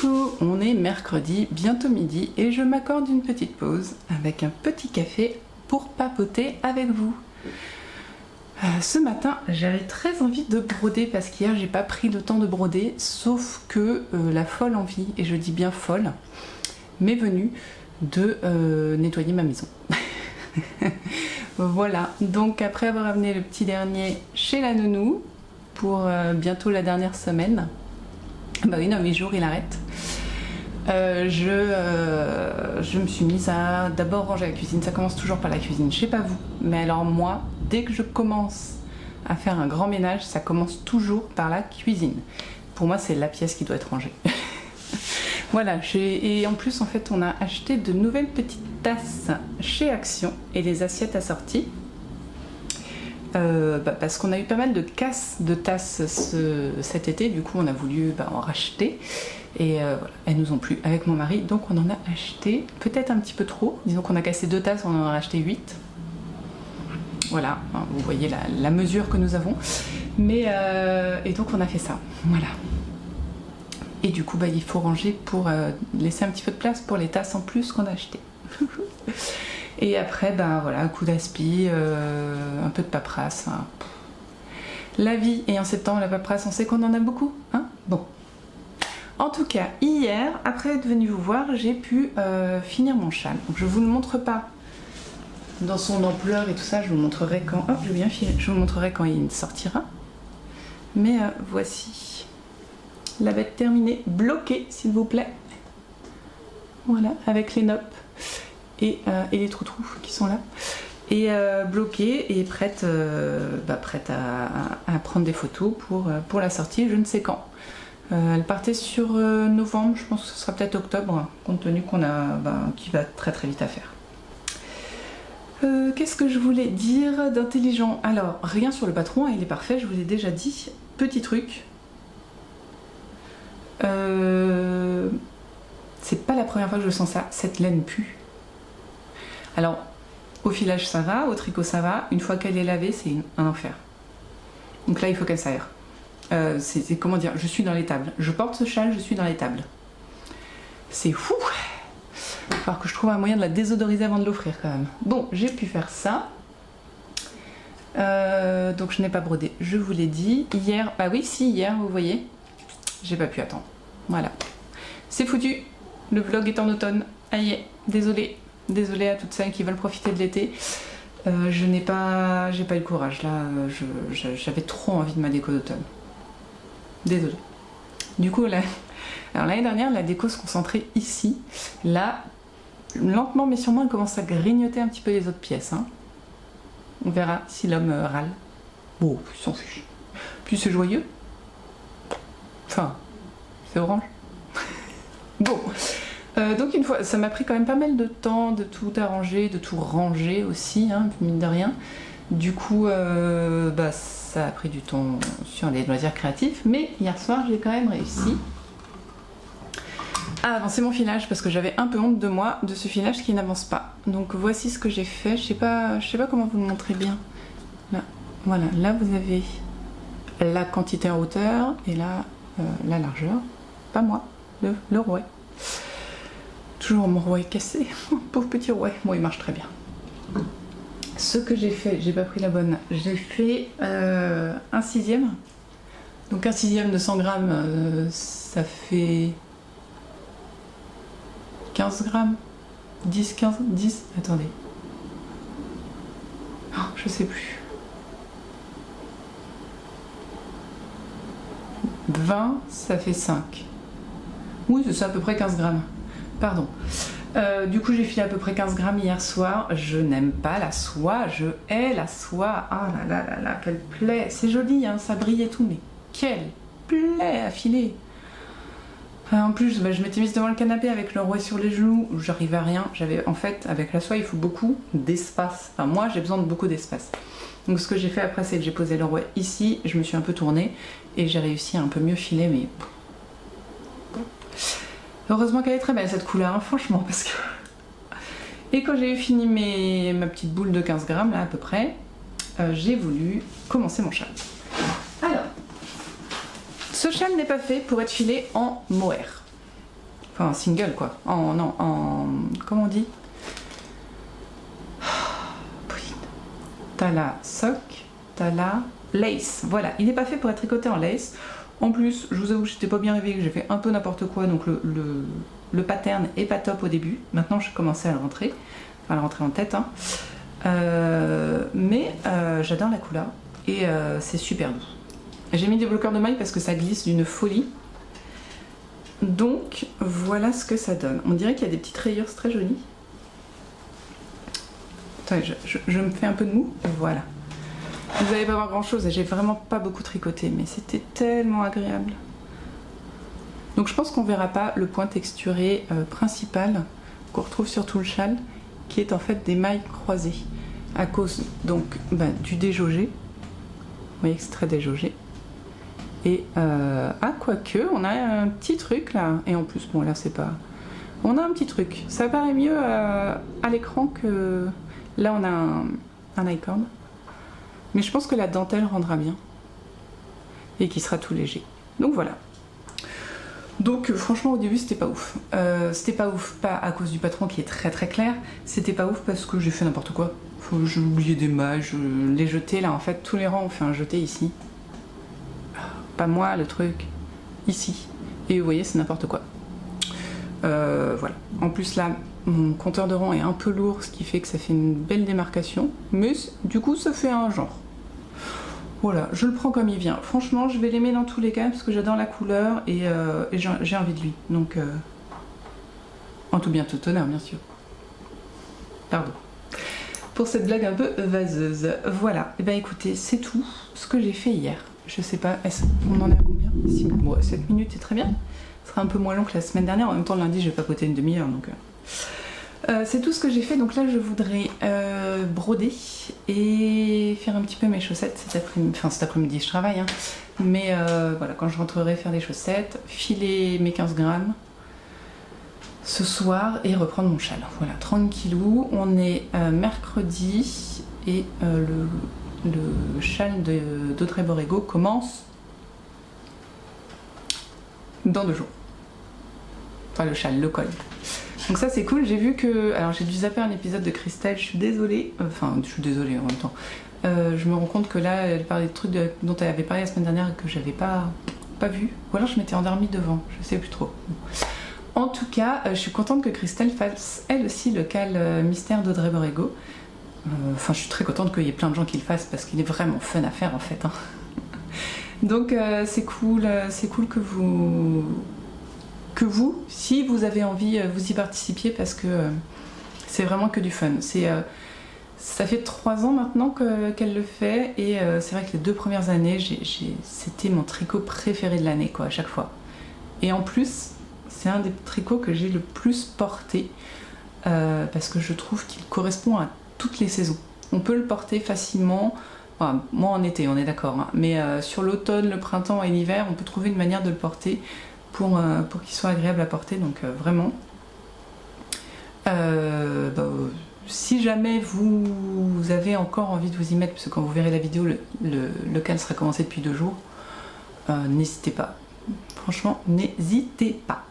Coucou, on est mercredi, bientôt midi, et je m'accorde une petite pause avec un petit café pour papoter avec vous. Ce matin, j'avais très envie de broder parce qu'hier j'ai pas pris le temps de broder, sauf que la folle envie, et je dis bien folle, m'est venue de nettoyer ma maison. Voilà, donc après avoir amené le petit dernier chez la nounou pour bientôt la dernière semaine, bah oui, dans 8 jours il arrête. Je me suis mise à d'abord ranger la cuisine. Ça commence toujours par la cuisine, je sais pas vous, mais alors moi, dès que je commence à faire un grand ménage, ça commence toujours par la cuisine. Pour moi, c'est la pièce qui doit être rangée. Voilà, et en plus, en fait, on a acheté de nouvelles petites tasses chez Action et les assiettes assorties. Parce qu'on a eu pas mal de casses de tasses cet été, du coup on a voulu en racheter et voilà, elles nous ont plu avec mon mari, donc on en a acheté peut-être un petit peu trop, disons qu'on a cassé 2 tasses, on en a racheté 8. Voilà, vous voyez la mesure que nous avons, mais et donc on a fait ça, voilà. Et du coup il faut ranger pour laisser un petit peu de place pour les tasses en plus qu'on a achetées. Et après, voilà, un coup d'aspi, un peu de paperasse. Hein. La vie, et en septembre, la paperasse, on sait qu'on en a beaucoup. Hein, bon. En tout cas, hier, après être venue vous voir, j'ai pu finir mon châle. Donc, je ne vous le montre pas dans son ampleur et tout ça. Je vous montrerai quand... Oh, j'ai bien filé. Je vous montrerai quand il sortira. Mais voici la bête terminée. Bloquée, s'il vous plaît. Voilà, avec les noppes. Et les trous qui sont là, et bloquée et prête, prête à prendre des photos pour la sortie, je ne sais quand. Elle partait sur novembre, je pense que ce sera peut-être octobre, compte tenu qu'il va très très vite à faire. Qu'est-ce que je voulais dire d'intelligent? Alors, rien sur le patron, il est parfait, je vous l'ai déjà dit. Petit truc. C'est pas la première fois que je sens ça, cette laine pue. Alors, au filage ça va, au tricot ça va, une fois qu'elle est lavée, c'est un enfer. Donc là, il faut qu'elle s'aère. C'est comment dire, je suis dans les tables. Je porte ce châle, je suis dans les tables. C'est fou. Il va falloir que je trouve un moyen de la désodoriser avant de l'offrir quand même. Bon, j'ai pu faire ça. Donc je n'ai pas brodé, je vous l'ai dit. Hier, hier, vous voyez, j'ai pas pu attendre. Voilà. C'est foutu. Le vlog est en automne. Aïe, désolée. Désolée à toutes celles qui veulent profiter de l'été. J'ai pas eu le courage là. J'avais trop envie de ma déco d'automne. Désolée. Du coup, alors l'année dernière, la déco se concentrait ici. Là, lentement mais sûrement, elle commence à grignoter un petit peu les autres pièces. Hein. On verra si l'homme râle. Bon, il s'en fiche. Puis c'est joyeux. Enfin, c'est orange. Bon. Donc une fois, ça m'a pris quand même pas mal de temps de tout arranger, de tout ranger aussi, hein, mine de rien. Du coup, ça a pris du temps sur les loisirs créatifs, mais hier soir, j'ai quand même réussi à avancer mon filage parce que j'avais un peu honte de moi, de ce filage qui n'avance pas. Donc voici ce que j'ai fait. Je sais pas comment vous le montrez bien. Là, voilà, là vous avez la quantité en hauteur et là la largeur. Pas moi, le rouet. Toujours mon rouet cassé, pauvre petit rouet. Bon, il marche très bien. Ce que j'ai fait, j'ai pas pris la bonne. J'ai fait un 6e. Donc un 6e de 100 grammes, ça fait 15 grammes. 10, 15, 10. Attendez. Oh, je sais plus. 20, ça fait 5. Oui, c'est à peu près 15 grammes. Pardon. Du coup, j'ai filé à peu près 15 grammes hier soir. Je n'aime pas la soie, je hais la soie. Ah là, quelle plaie. C'est joli, hein, ça brille et tout, mais quelle plaie à filer. En plus, je m'étais mise devant le canapé avec le rouet sur les genoux, j'arrivais à rien. En fait, avec la soie, il faut beaucoup d'espace. Enfin, moi, j'ai besoin de beaucoup d'espace. Donc, ce que j'ai fait après, c'est que j'ai posé le rouet ici, je me suis un peu tournée et j'ai réussi à un peu mieux filer, mais... Heureusement qu'elle est très belle cette couleur, hein, franchement, parce que... Et quand j'ai eu fini ma petite boule de 15 grammes, là, à peu près, j'ai voulu commencer mon châle. Alors, ce châle n'est pas fait pour être filé en mohair. Enfin, en single quoi. Non, comment on dit? Pauline. T'as la sock, t'as la lace. Voilà, il n'est pas fait pour être tricoté en lace. En plus, je vous avoue que j'étais pas bien réveillée, que j'ai fait un peu n'importe quoi, donc le pattern est pas top au début. Maintenant, je commençais à le rentrer, enfin à le rentrer en tête. Hein. Mais j'adore la couleur et c'est super doux. J'ai mis des bloqueurs de mailles parce que ça glisse d'une folie. Donc voilà ce que ça donne. On dirait qu'il y a des petites rayures, c'est très joli. Attendez, je me fais un peu de mou. Voilà. Vous n'allez pas voir grand chose, j'ai vraiment pas beaucoup tricoté, mais c'était tellement agréable. Donc je pense qu'on verra pas le point texturé principal qu'on retrouve sur tout le châle, qui est en fait des mailles croisées, à cause donc du déjaugé. Vous voyez que c'est très déjaugé. Et quoique, on a un petit truc là, et en plus, bon là c'est pas... On a un petit truc, ça paraît mieux à l'écran que... Là on a un icône. Mais je pense que la dentelle rendra bien. Et qui sera tout léger. Donc voilà. Donc franchement au début c'était pas ouf. C'était pas ouf, pas à cause du patron qui est très très clair. C'était pas ouf parce que j'ai fait n'importe quoi. J'ai oublié des mailles, je les jetais là. En fait tous les rangs ont fait un jeté ici. Pas moi le truc. Ici. Et vous voyez c'est n'importe quoi. Voilà. En plus là mon compteur de rang est un peu lourd, ce qui fait que ça fait une belle démarcation. Mais du coup ça fait un genre. Voilà, je le prends comme il vient. Franchement, je vais l'aimer dans tous les cas parce que j'adore la couleur et j'ai envie de lui. Donc, en tout bien, tout honneur, bien sûr. Pardon. Pour cette blague un peu vaseuse. Voilà, et ben écoutez, c'est tout ce que j'ai fait hier. Je sais pas, on en est à combien? 7 minutes, c'est très bien. Ce sera un peu moins long que la semaine dernière. En même temps, lundi, je vais papoter une demi-heure. Donc, c'est tout ce que j'ai fait. Donc là, je voudrais broder et faire un petit peu mes chaussettes cet après-midi. Enfin, cet après-midi, je travaille. Hein. Mais voilà, quand je rentrerai faire des chaussettes, filer mes 15 grammes ce soir et reprendre mon châle. Voilà, tranquillou. On est mercredi et le châle d'Audrey Borrego commence dans 2 jours. Enfin, le châle, le col. Donc ça c'est cool, j'ai vu que... Alors j'ai dû zapper un épisode de Christelle, je suis désolée. Enfin, je suis désolée en même temps. Je me rends compte que là, elle parlait de trucs dont elle avait parlé la semaine dernière et que j'avais pas vu. Ou alors je m'étais endormie devant, je sais plus trop. En tout cas, je suis contente que Christelle fasse elle aussi le cal mystère d'Audrey Borrego. Enfin, je suis très contente qu'il y ait plein de gens qui le fassent parce qu'il est vraiment fun à faire en fait. Hein. Donc c'est cool que vous, si vous avez envie, vous y participiez parce que c'est vraiment que du fun. Ça fait 3 ans maintenant qu'elle le fait et c'est vrai que les 2 premières années, c'était mon tricot préféré de l'année quoi, à chaque fois. Et en plus, c'est un des tricots que j'ai le plus porté parce que je trouve qu'il correspond à toutes les saisons. On peut le porter facilement, enfin, moi en été, on est d'accord, hein, mais sur l'automne, le printemps et l'hiver, on peut trouver une manière de le porter pour qu'il soit agréable à porter, donc vraiment. Si jamais vous avez encore envie de vous y mettre, parce que quand vous verrez la vidéo, le cal sera commencé depuis 2 jours, n'hésitez pas. Franchement, n'hésitez pas.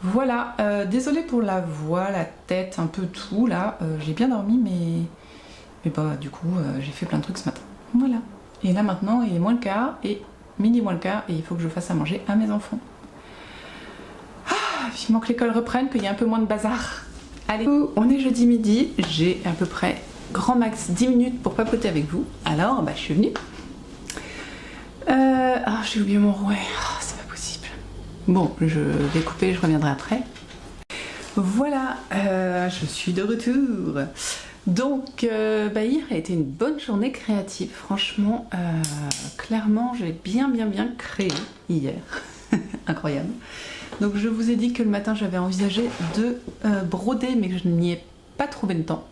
Voilà, désolée pour la voix, la tête, un peu tout, là. J'ai bien dormi, mais du coup, j'ai fait plein de trucs ce matin. Voilà. Et là, maintenant, il est moins le quart, et midi moins le quart, et il faut que je fasse à manger à mes enfants. Vivement que l'école reprenne, qu'il y ait un peu moins de bazar. Allez, on est jeudi midi, j'ai à peu près grand max 10 minutes pour papoter avec vous. Alors, je suis venue. J'ai oublié mon rouet, c'est pas possible. Bon, je vais couper, je reviendrai après. Voilà, je suis de retour. Donc, hier a été une bonne journée créative. Franchement, clairement, j'ai bien créé hier. Incroyable. Donc je vous ai dit que le matin j'avais envisagé de broder mais que je n'y ai pas trouvé le temps.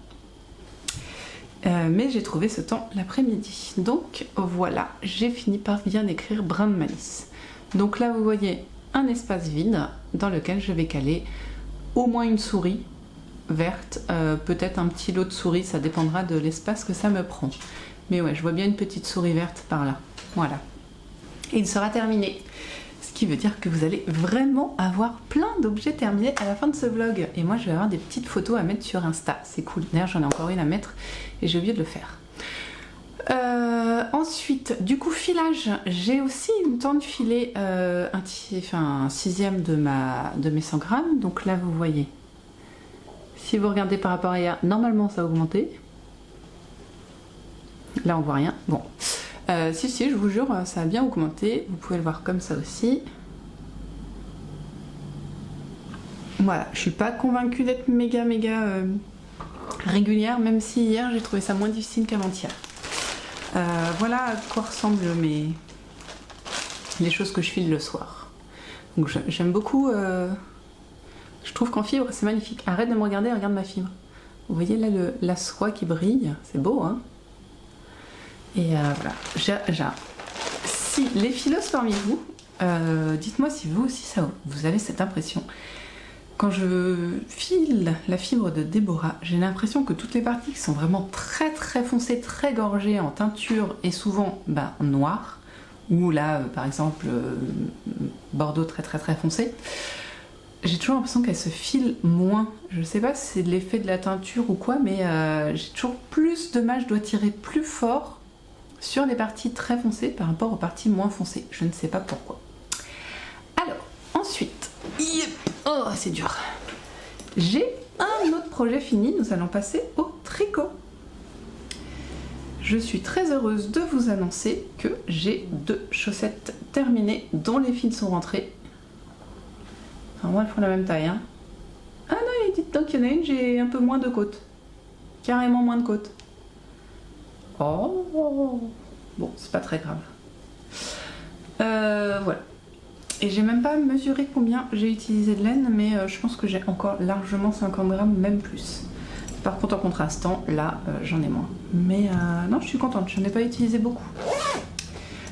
Mais j'ai trouvé ce temps l'après-midi. Donc voilà, j'ai fini par bien écrire brin de malice. Donc là vous voyez un espace vide dans lequel je vais caler au moins une souris verte, peut-être un petit lot de souris, ça dépendra de l'espace que ça me prend. Mais ouais, je vois bien une petite souris verte par là. Voilà. Et il sera terminé. Ce qui veut dire que vous allez vraiment avoir plein d'objets terminés à la fin de ce vlog. Et moi je vais avoir des petites photos à mettre sur Insta, c'est cool. D'ailleurs j'en ai encore une à mettre et j'ai oublié de le faire. Ensuite, du coup filage, j'ai aussi une temps de filer un sixième de mes 100 grammes. Donc là vous voyez, si vous regardez par rapport à hier, normalement ça a augmenté. Là on voit rien, bon. Si, je vous jure, ça a bien augmenté. Vous pouvez le voir comme ça aussi. Voilà, je suis pas convaincue d'être méga régulière, même si hier j'ai trouvé ça moins difficile qu'avant-hier. Voilà à quoi ressemblent les choses que je file le soir. Donc j'aime beaucoup. Je trouve qu'en fibre c'est magnifique. Arrête de me regarder, regarde ma fibre. Vous voyez là la soie qui brille, c'est beau, hein. Et voilà, si les fileuses parmi vous, dites-moi si vous aussi vous avez cette impression. Quand je file la fibre de Déborah, j'ai l'impression que toutes les parties qui sont vraiment très foncées, très gorgées en teinture et souvent noir, ou là par exemple bordeaux très foncé, j'ai toujours l'impression qu'elle se file moins. Je sais pas si c'est de l'effet de la teinture ou quoi, mais j'ai toujours plus de mal, je dois tirer plus fort sur des parties très foncées par rapport aux parties moins foncées. Je ne sais pas pourquoi. Alors, ensuite, oh c'est dur. J'ai un autre projet fini, nous allons passer au tricot. Je suis très heureuse de vous annoncer que j'ai 2 chaussettes terminées dont les fils sont rentrés. Enfin, moi elles font la même taille, hein. Ah non, dites donc qu'il y en a une, j'ai un peu moins de côtes. Carrément moins de côtes. Oh, bon, c'est pas très grave. Voilà. Et j'ai même pas mesuré combien j'ai utilisé de laine, mais je pense que j'ai encore largement 50 grammes, même plus. Par contre, en contrastant, là, j'en ai moins. Mais non, je suis contente, je n'en ai pas utilisé beaucoup.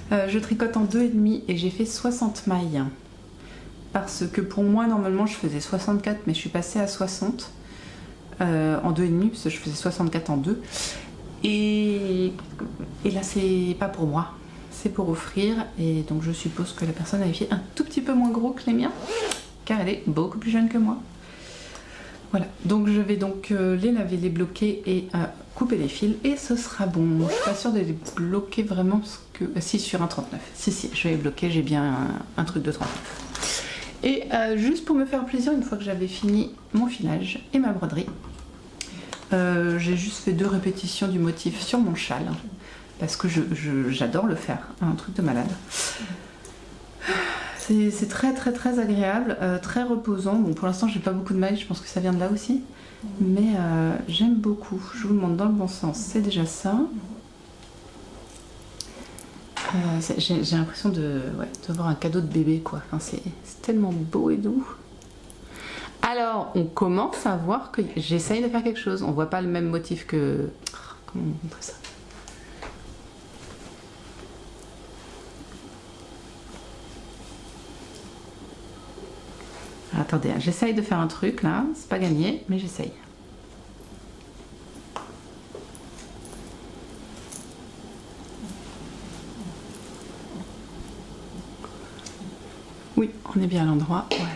Je tricote en 2,5 et j'ai fait 60 mailles. Parce que pour moi, normalement, je faisais 64, mais je suis passée à 60 en 2,5, parce que je faisais 64 en 2. Et là c'est pas pour moi, c'est pour offrir, et donc je suppose que la personne avait fait un tout petit peu moins gros que les miens, car elle est beaucoup plus jeune que moi. Voilà, donc je vais donc les laver, les bloquer et couper les fils, et ce sera bon. Je suis pas sûre de les bloquer vraiment, parce que si sur un 39, si je vais les bloquer, j'ai bien un truc de 39. Et juste pour me faire plaisir, une fois que j'avais fini mon filage et ma broderie, j'ai juste fait 2 répétitions du motif sur mon châle parce que j'adore le faire, un truc de malade. C'est très agréable, très reposant. Bon, pour l'instant j'ai pas beaucoup de mailles, je pense que ça vient de là aussi, mais j'aime beaucoup. Je vous le montre dans le bon sens, c'est déjà ça. J'ai l'impression de voir un cadeau de bébé, quoi. Enfin, c'est tellement beau et doux. Alors, on commence à voir que j'essaye de faire quelque chose. On voit pas le même motif que... Comment montrer ça? Attendez, j'essaye de faire un truc là. C'est pas gagné, mais j'essaye. Oui, on est bien à l'endroit. Voilà.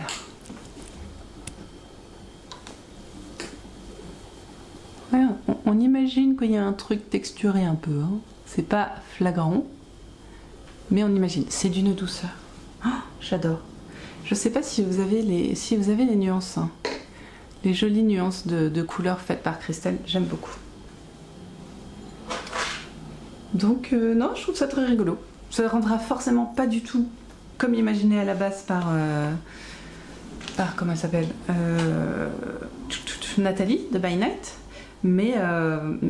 On imagine qu'il y a un truc texturé un peu, hein. C'est pas flagrant, mais on imagine. C'est d'une douceur. Oh, j'adore. Je sais pas si vous avez les nuances, hein. Les jolies nuances de couleurs faites par Christelle, j'aime beaucoup. Donc non, je trouve ça très rigolo. Ça ne rendra forcément pas du tout comme imaginé à la base par comment elle s'appelle, Nathalie de By Night. Mais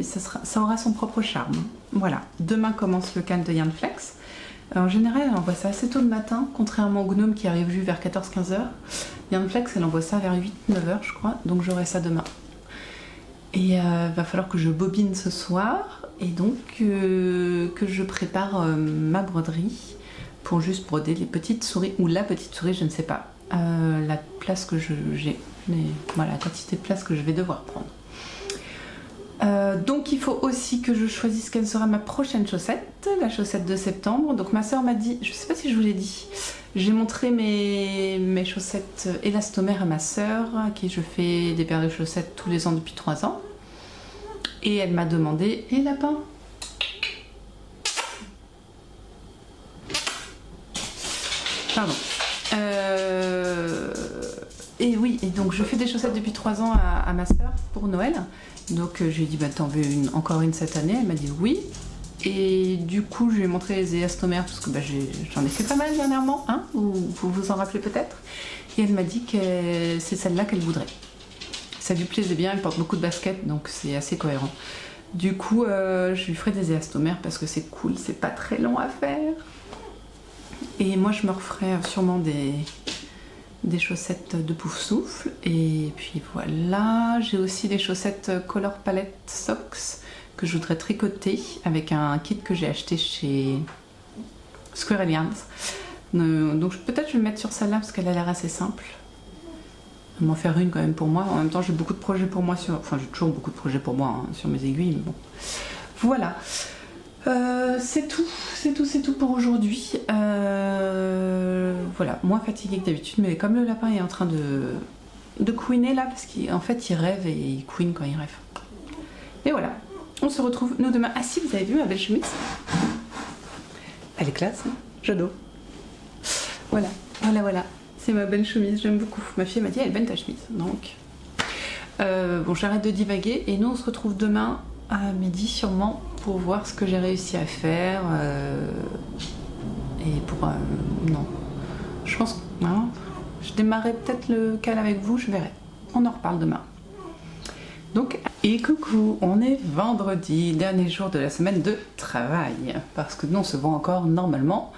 ça aura son propre charme. Voilà, demain commence le canne de Yarn Flex. En général, elle envoie ça assez tôt le matin, contrairement au Gnome qui arrive juste vers 14-15 h. Yarn Flex, elle envoie ça vers 8-9 h, je crois, donc j'aurai ça demain. Et va falloir que je bobine ce soir, et donc que je prépare ma broderie pour juste broder les petites souris, ou la petite souris, je ne sais pas, la place que j'ai, mais voilà, la quantité de place que je vais devoir prendre. Donc il faut aussi que je choisisse quelle sera ma prochaine chaussette, la chaussette de septembre. Donc ma soeur m'a dit, je sais pas si je vous l'ai dit, j'ai montré mes chaussettes élastomères à ma soeur, à qui je fais des paires de chaussettes tous les ans depuis 3 ans. Et elle m'a demandé, et lapin? Pardon. Et oui, et donc je fais des chaussettes depuis 3 ans à ma soeur pour Noël. Donc je lui ai dit, bah, t'en veux encore une cette année? Elle m'a dit oui. Et du coup, je lui ai montré les élastomères parce que bah, j'en ai fait pas mal dernièrement, hein, vous vous en rappelez peut-être. Et elle m'a dit que c'est celle-là qu'elle voudrait. Ça lui plaisait bien, elle porte beaucoup de baskets, donc c'est assez cohérent. Du coup, je lui ferai des élastomères parce que c'est cool, c'est pas très long à faire. Et moi, je me referai sûrement des chaussettes de pouf souffle. Et puis voilà, j'ai aussi des chaussettes Color Palette Socks que je voudrais tricoter avec un kit que j'ai acheté chez Squirrel Yarns. Donc peut-être je vais me mettre sur celle-là parce qu'elle a l'air assez simple. Je vais m'en faire une quand même pour moi. En même temps, j'ai beaucoup de projets pour moi enfin, j'ai toujours beaucoup de projets pour moi hein, sur mes aiguilles, mais bon. Voilà. C'est tout pour aujourd'hui. Voilà, moins fatiguée que d'habitude, mais comme le lapin est en train de couiner là, parce qu'en fait il rêve et il couine quand il rêve. Et voilà, on se retrouve nous demain. Ah si, vous avez vu ma belle chemise? Elle est classe, hein, j'adore. Voilà. C'est ma belle chemise, j'aime beaucoup. Ma fille m'a dit, elle est belle ta chemise. Donc, bon, j'arrête de divaguer et nous on se retrouve demain à midi sûrement pour voir ce que j'ai réussi à faire. Et pour... non. Je pense que... Non, je démarrerai peut-être le cal avec vous, je verrai. On en reparle demain. Donc, et coucou, on est vendredi, dernier jour de la semaine de travail. Parce que nous on se voit encore normalement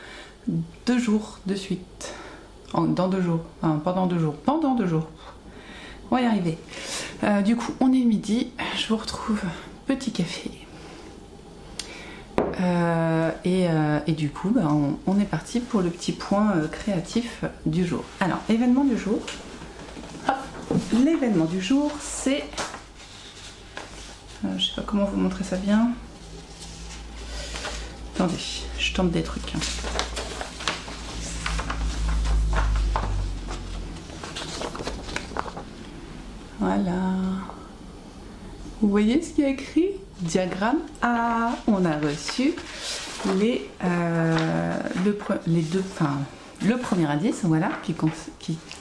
2 jours de suite. Dans 2 jours. Enfin, pendant 2 jours. Pendant 2 jours. On va y arriver. Du coup, on est midi. Je vous retrouve petit café. Et du coup, bah, on est parti pour le petit point créatif du jour. Alors, événement du jour. L'événement du jour, c'est... je sais pas comment vous montrer ça bien. Attendez, je tente des trucs. Voilà. Vous voyez ce qu'il y a écrit? Diagramme A. On a reçu le premier indice, voilà, qui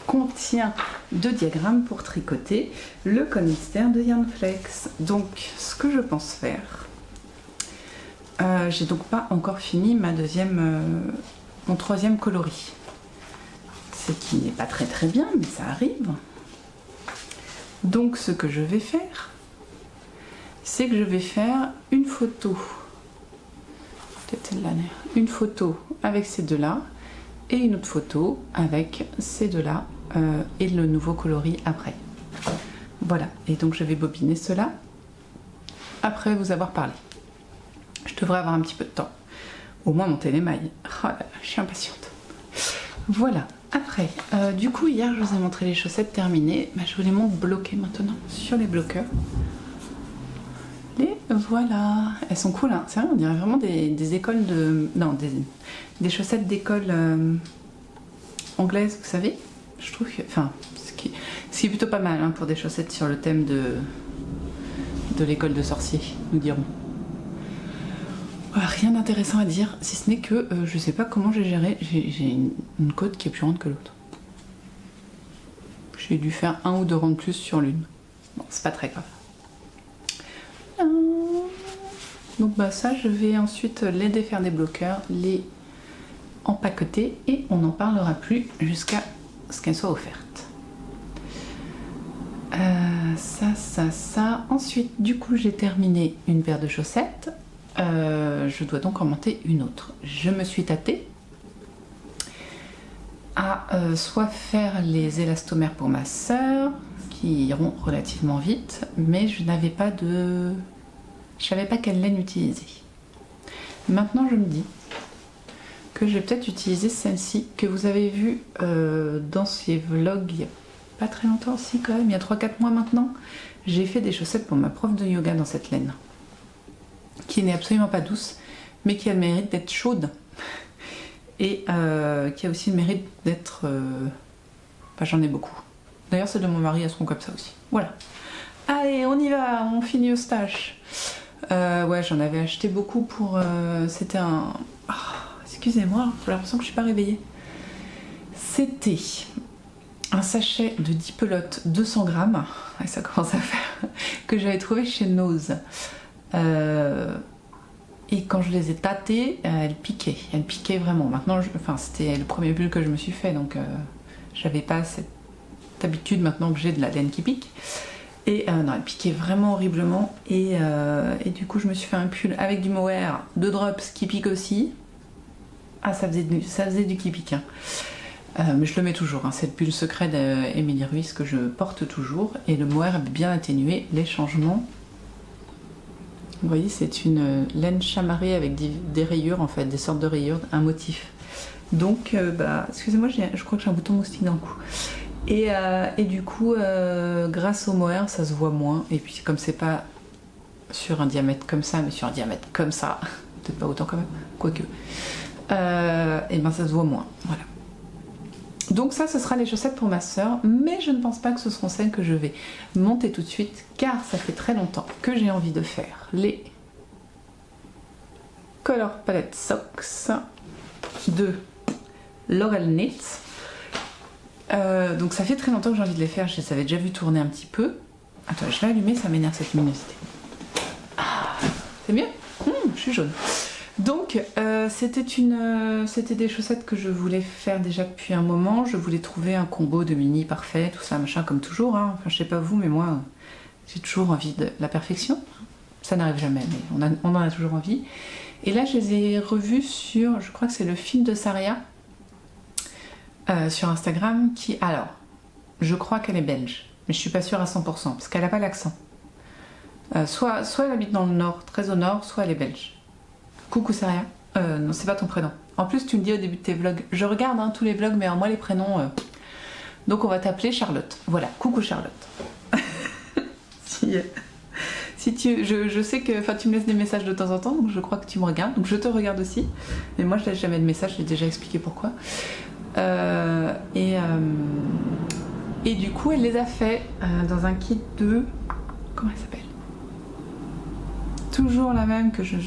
contient 2 diagrammes pour tricoter le col mystère de Yarnflex. Donc, ce que je pense faire, j'ai donc pas encore fini mon 3e coloris. Ce qui n'est pas très bien, mais ça arrive. Donc, ce que je vais faire, c'est que je vais faire une photo. Peut-être celle-là. Une photo avec ces 2-là et une autre photo avec ces 2-là et le nouveau coloris après. Voilà, et donc je vais bobiner cela après vous avoir parlé. Je devrais avoir un petit peu de temps. Au moins monter les mailles. Oh là là, je suis impatiente. Voilà, après, du coup hier je vous ai montré les chaussettes terminées. Bah, je vous les montre bloquées maintenant sur les bloqueurs. Et voilà, elles sont cool, hein. C'est vrai, on dirait vraiment des écoles de... Non, des chaussettes d'école anglaise, vous savez. Je trouve que... Enfin, ce qui est plutôt pas mal hein, pour des chaussettes sur le thème de l'école de sorciers, nous dirons. Voilà, rien d'intéressant à dire, si ce n'est que je sais pas comment j'ai géré. J'ai une côte qui est plus ronde que l'autre. J'ai dû faire 1 ou 2 rangs de plus sur l'une. Bon, c'est pas très grave. Donc bah ça, je vais ensuite les défaire des bloqueurs, les empaqueter et on n'en parlera plus jusqu'à ce qu'elles soient offertes. Ça. Ensuite, du coup, j'ai terminé une paire de chaussettes. Je dois donc en monter une autre. Je me suis tâtée à soit faire les élastomères pour ma sœur, qui iront relativement vite, mais je n'avais pas de... Je savais pas quelle laine utiliser. Maintenant, je me dis que je vais peut-être utiliser celle-ci que vous avez vue dans ces vlogs il y a pas très longtemps aussi quand même, il y a 3-4 mois maintenant, j'ai fait des chaussettes pour ma prof de yoga dans cette laine, qui n'est absolument pas douce, mais qui a le mérite d'être chaude, et qui a aussi le mérite d'être... Enfin, j'en ai beaucoup. D'ailleurs, celles de mon mari, elles seront comme ça aussi. Voilà. Allez, on y va, on finit Eustache. Ouais, j'en avais acheté beaucoup pour... C'était un... Oh, excusez-moi, j'ai l'impression que je suis pas réveillée. C'était un sachet de 10 pelotes 200 grammes, et ça commence à faire, que j'avais trouvé chez Nose. Et quand je les ai tâtées, elles piquaient vraiment. Maintenant, enfin, c'était le premier pull que je me suis fait, donc j'avais pas cette habitude maintenant que j'ai de la laine qui pique. Et non, elle piquait vraiment horriblement. Et du coup, je me suis fait un pull avec du mohair, 2 drops qui piquent aussi. Ah, ça faisait du qui pique. Hein. Mais je le mets toujours. Hein. C'est le pull secret d'Emilie Ruiz que je porte toujours. Et le mohair a bien atténué les changements. Vous voyez, c'est une laine chamarrée avec des rayures, en fait, des sortes de rayures, un motif. Donc, excusez-moi, je crois que j'ai un bouton moustique dans le cou. Et du coup, grâce au mohair, ça se voit moins. Et puis, comme c'est pas sur un diamètre comme ça, mais sur un diamètre comme ça, peut-être pas autant quand même, quoique, et ben ça se voit moins. Voilà. Donc ça, ce sera les chaussettes pour ma soeur, mais je ne pense pas que ce seront celles que je vais monter tout de suite, car ça fait très longtemps que j'ai envie de faire les Color Palette Socks de Laurel Knit. Donc ça fait très longtemps que j'ai envie de les faire, je les avais déjà vu tourner un petit peu. Attends, je vais allumer, ça m'énerve cette luminosité. Ah, c'est mieux? Je suis jaune. Donc c'était des chaussettes que je voulais faire déjà depuis un moment. Je voulais trouver un combo de mini parfait, tout ça, machin, comme toujours. Hein. Enfin, je sais pas vous, mais moi, j'ai toujours envie de la perfection. Ça n'arrive jamais, mais on en a toujours envie. Et là, je les ai revus sur, je crois que c'est le fil de Saria, sur Instagram, qui, alors, je crois qu'elle est belge, mais je suis pas sûre à 100%, parce qu'elle a pas l'accent. Soit elle habite dans le nord, très au nord, soit elle est belge. Coucou Saria. Non, c'est pas ton prénom. En plus, tu me dis au début de tes vlogs. Je regarde hein, tous les vlogs, mais moi les prénoms. Donc on va t'appeler Charlotte. Voilà, coucou Charlotte. si tu, je sais que, enfin, tu me laisses des messages de temps en temps, donc je crois que tu me regardes. Donc je te regarde aussi. Mais moi, je laisse jamais de messages. J'ai déjà expliqué pourquoi. Et du coup, elle les a fait dans un kit de. Comment elle s'appelle? Toujours la même que je...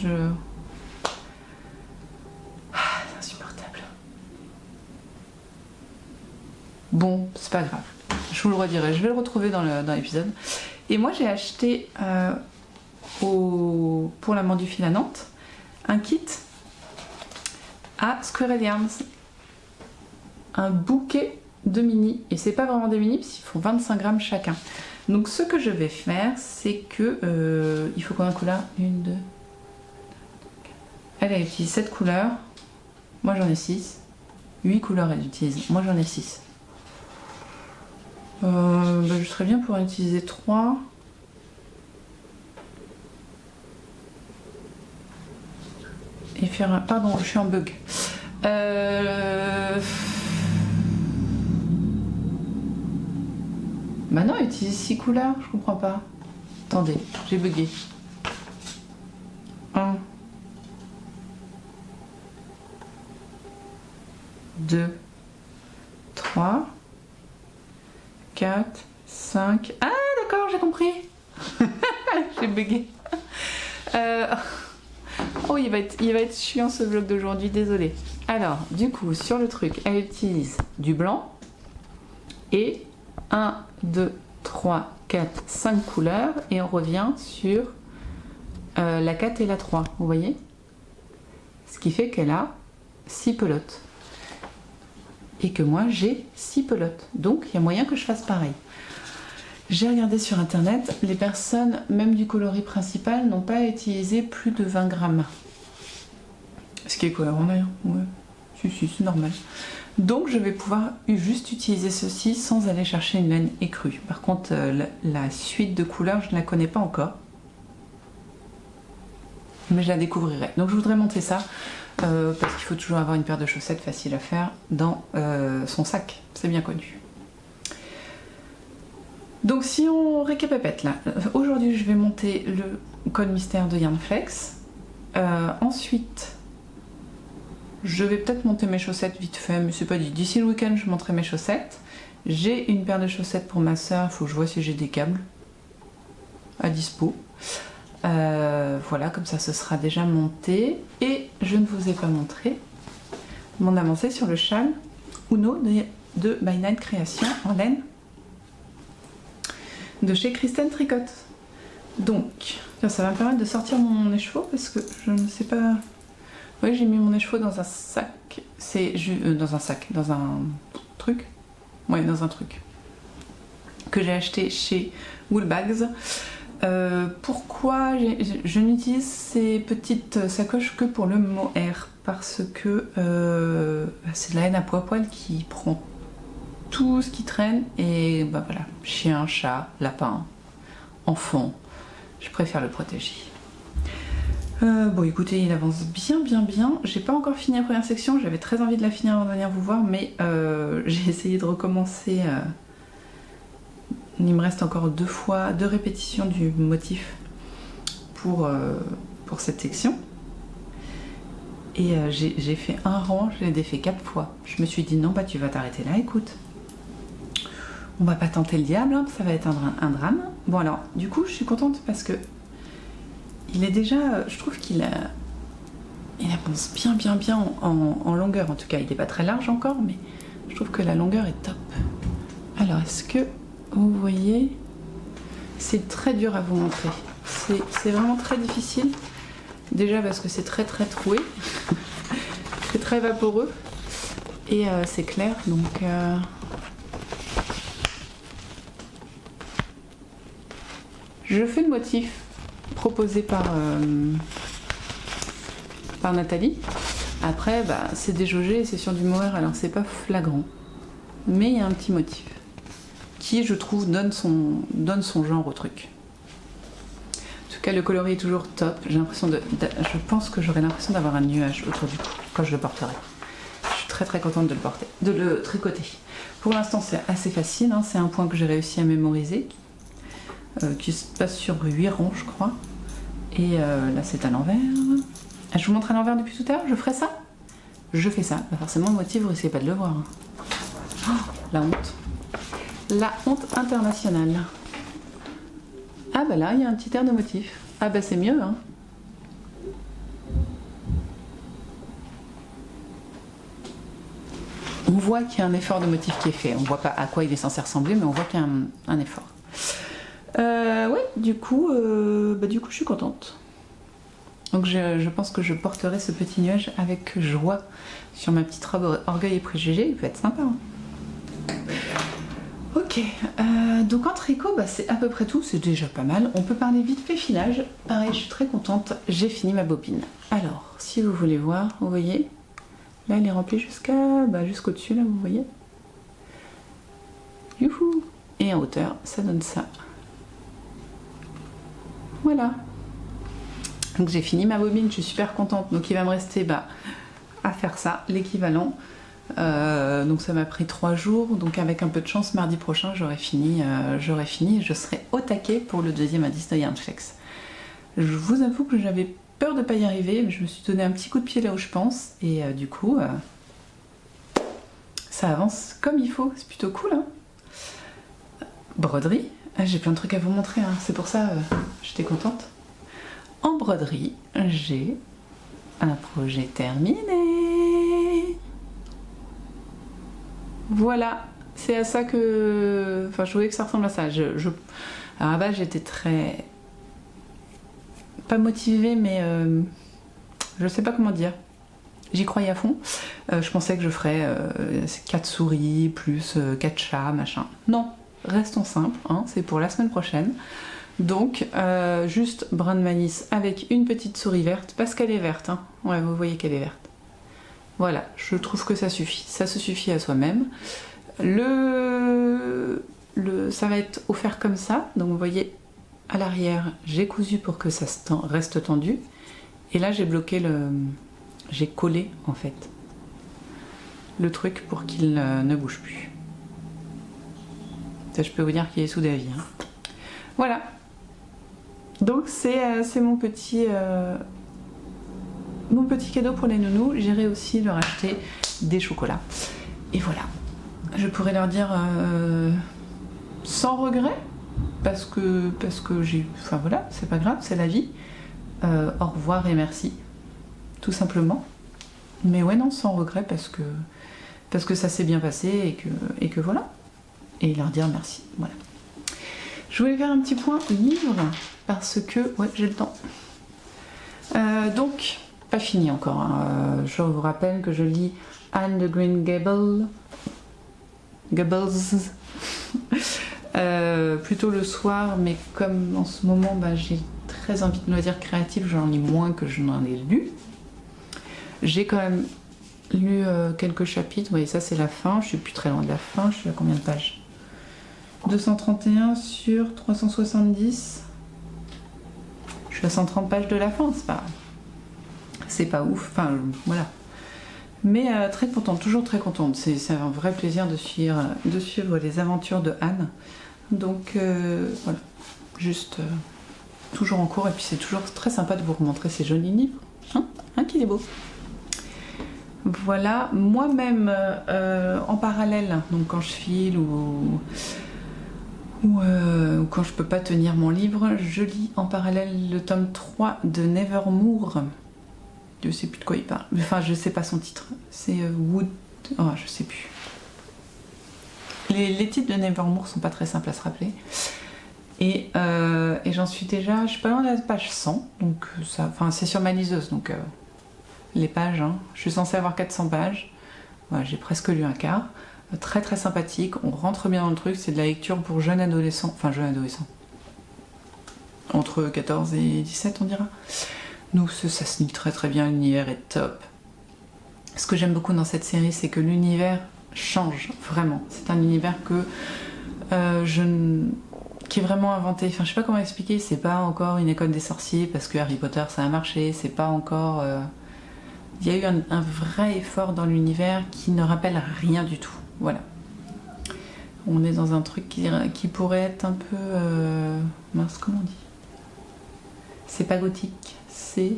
Bon, c'est pas grave, je vous le redirai, je vais le retrouver dans l'épisode. Et moi j'ai acheté pour la Mandue Fil à Nantes un kit à Squirrel Yarns, un bouquet de mini, et c'est pas vraiment des mini parce qu'ils font 25 grammes chacun. Donc ce que je vais faire, c'est que il faut combien de couleurs? 1, 2, elle utilise 7 couleurs, moi j'en ai 6. 8 couleurs elle utilise, moi j'en ai 6. Je serais bien pour en utiliser 3. Et faire un... Pardon, je suis en bug. Bah non, utilise 6 couleurs, je comprends pas. Attendez, j'ai bugué. 1, 2, 3, 4, 5... Ah d'accord, j'ai compris. J'ai bugué. Oh, il va être chiant ce vlog d'aujourd'hui, désolée. Alors, du coup, sur le truc, elle utilise du blanc et 1, 2, 3, 4, 5 couleurs et on revient sur la 4 et la 3, vous voyez? Ce qui fait qu'elle a 6 pelotes. Et que moi j'ai 6 pelotes. Donc il y a moyen que je fasse pareil. J'ai regardé sur internet, les personnes, même du coloris principal, n'ont pas utilisé plus de 20 grammes. Ce qui est cohérent d'ailleurs. Ouais. Si, c'est normal. Donc je vais pouvoir juste utiliser ceci sans aller chercher une laine écrue. Par contre, la suite de couleurs, je ne la connais pas encore. Mais je la découvrirai. Donc je voudrais montrer ça. Parce qu'il faut toujours avoir une paire de chaussettes facile à faire dans son sac, c'est bien connu. Donc si on récapépète là, aujourd'hui je vais monter le code mystère de Yarnflex. Ensuite, je vais peut-être monter mes chaussettes vite fait, mais c'est pas dit. D'ici le week-end, je monterai mes chaussettes. J'ai une paire de chaussettes pour ma soeur, il faut que je vois si j'ai des câbles à dispo. Voilà, comme ça ce sera déjà monté. Et je ne vous ai pas montré mon avancée sur le châle Uno de By Night Création en laine de chez Kristen Tricotte. Donc, ça va me permettre de sortir mon écheveau parce que je ne sais pas... Oui, j'ai mis mon écheveau dans un sac. C'est dans un sac, dans un truc. Ouais, dans un truc que j'ai acheté chez Woolbags. Pourquoi je n'utilise ces petites sacoches que pour le mohair? Parce que c'est de la laine à poil qui prend tout ce qui traîne et bah voilà, chien, chat, lapin, enfant, je préfère le protéger. Bon écoutez, il avance bien. J'ai pas encore fini la première section, j'avais très envie de la finir avant de venir vous voir, mais j'ai essayé de recommencer. Il me reste encore deux répétitions du motif pour cette section. Et j'ai fait un rang, je l'ai défait 4 fois. Je me suis dit non, bah tu vas t'arrêter là, écoute. On va pas tenter le diable, hein, ça va être un drame. Bon alors, du coup, je suis contente parce que il est déjà, je trouve il avance bien en longueur. En tout cas, il n'est pas très large encore, mais je trouve que la longueur est top. Alors, est-ce que vous voyez? C'est très dur à vous montrer. C'est vraiment très difficile. Déjà parce que c'est très troué. C'est très vaporeux. Et c'est clair, donc... Je fais le motif proposé par Nathalie. Après, bah, c'est déjaugé et c'est sur du mohair, alors c'est pas flagrant. Mais il y a un petit motif qui, je trouve, donne son genre au truc. En tout cas, le coloris est toujours top. J'ai l'impression je pense que j'aurai l'impression d'avoir un nuage autour du cou quand je le porterai. Je suis très contente de le porter, de le tricoter. Pour l'instant, c'est assez facile, hein. C'est un point que j'ai réussi à mémoriser. Qui se passe sur 8 rangs, je crois. Et là, c'est à l'envers. Je vous montre à l'envers depuis tout à l'heure, je ferai ça. Je fais ça. Bah, forcément, le motif, vous risquez pas de le voir. Hein. Oh, la honte. La honte internationale. Ah bah là, il y a un petit air de motif. Ah bah c'est mieux, hein. On voit qu'il y a un effort de motif qui est fait. On voit pas à quoi il est censé ressembler, mais on voit qu'il y a un effort. Ouais, du coup, je suis contente. Donc je pense que je porterai ce petit nuage avec joie sur ma petite robe Orgueil et Préjugés. Il peut être sympa. Hein. Ok, donc en tricot, bah, c'est à peu près tout. C'est déjà pas mal. On peut parler vite fait filage. Pareil, je suis très contente. J'ai fini ma bobine. Alors, si vous voulez voir, vous voyez, là, elle est remplie jusqu'au dessus, là, vous voyez. Youhou! Et en hauteur, ça donne ça. Voilà. Donc j'ai fini ma bobine, je suis super contente. Donc il va me rester à faire ça, l'équivalent. Donc ça m'a pris 3 jours. Donc avec un peu de chance, mardi prochain, j'aurai fini et je serai au taquet pour le deuxième indice de Yarnflex. Je vous avoue que j'avais peur de ne pas y arriver, mais je me suis donné un petit coup de pied là où je pense. Et du coup, ça avance comme il faut. C'est plutôt cool, hein. Broderie. J'ai plein de trucs à vous montrer, hein. C'est pour ça j'étais contente. En broderie, j'ai un projet terminé. Voilà, c'est à ça que... Enfin, je voulais que ça ressemble à ça. Alors à la base, j'étais très... Pas motivée, mais... Je sais pas comment dire. J'y croyais à fond. Je pensais que je ferais 4 souris, plus 4 chats, machin. Non, restons simples, hein, c'est pour la semaine prochaine. Donc, juste brin de malice avec une petite souris verte, parce qu'elle est verte, hein. Ouais, vous voyez qu'elle est verte. Voilà, je trouve que ça suffit. Ça se suffit à soi-même. Ça va être offert comme ça. Donc, vous voyez, à l'arrière, j'ai cousu pour que ça reste tendu. Et là, j'ai bloqué j'ai collé, en fait, le truc pour qu'il ne bouge plus. Ça, je peux vous dire qu'il est sous d'avis. Hein. Voilà. Donc c'est mon petit cadeau pour les nounous. J'irai aussi leur acheter des chocolats. Et voilà. Je pourrais leur dire sans regret, parce que j'ai... Enfin voilà, c'est pas grave, c'est la vie. Au revoir et merci. Tout simplement. Mais ouais, non, sans regret, parce que ça s'est bien passé et que voilà. Et leur dire merci. Voilà. Je voulais faire un petit point livre, parce que... Ouais, j'ai le temps. Donc, pas fini encore. Hein. Je vous rappelle que je lis Anne de Green Gables. Plutôt le soir, mais comme en ce moment j'ai très envie de loisirs créatifs, j'en lis moins que je n'en ai lu. J'ai quand même lu quelques chapitres, oui, ça c'est la fin, je suis plus très loin de la fin, je suis à combien de pages? 231 sur 370. Je suis à 130 pages de la fin, c'est pas ouf, enfin voilà. Mais très contente, toujours très contente. C'est un vrai plaisir de suivre les aventures de Anne. Donc voilà, juste toujours en cours. Et puis c'est toujours très sympa de vous remontrer ces jolis livres. Hein, qu'il est beau. Voilà, moi-même en parallèle, donc quand je file ou quand je peux pas tenir mon livre, je lis en parallèle le tome 3 de Nevermore. Je sais plus de quoi il parle. Enfin, je sais pas son titre. C'est Wood... Oh, je sais plus. Les titres de Nevermore sont pas très simples à se rappeler. Et j'en suis déjà... Je suis pas loin de la page 100. Donc, ça... Enfin, c'est sur ma liseuse. Donc, les pages... Hein. Je suis censée avoir 400 pages. Voilà, j'ai presque lu un quart. Très très sympathique. On rentre bien dans le truc. C'est de la lecture pour jeunes adolescents. Enfin, jeunes adolescents. Entre 14 et 17, on dira. Donc ça se lit très très bien, l'univers est top. Ce que j'aime beaucoup dans cette série, c'est que l'univers change, vraiment. C'est un univers qui est vraiment inventé. Enfin, je sais pas comment expliquer, c'est pas encore une école des sorciers parce que Harry Potter ça a marché, c'est pas encore... Il y a eu un vrai effort dans l'univers qui ne rappelle rien du tout. Voilà. On est dans un truc qui pourrait être un peu... Mince, comment on dit? C'est pas gothique, c'est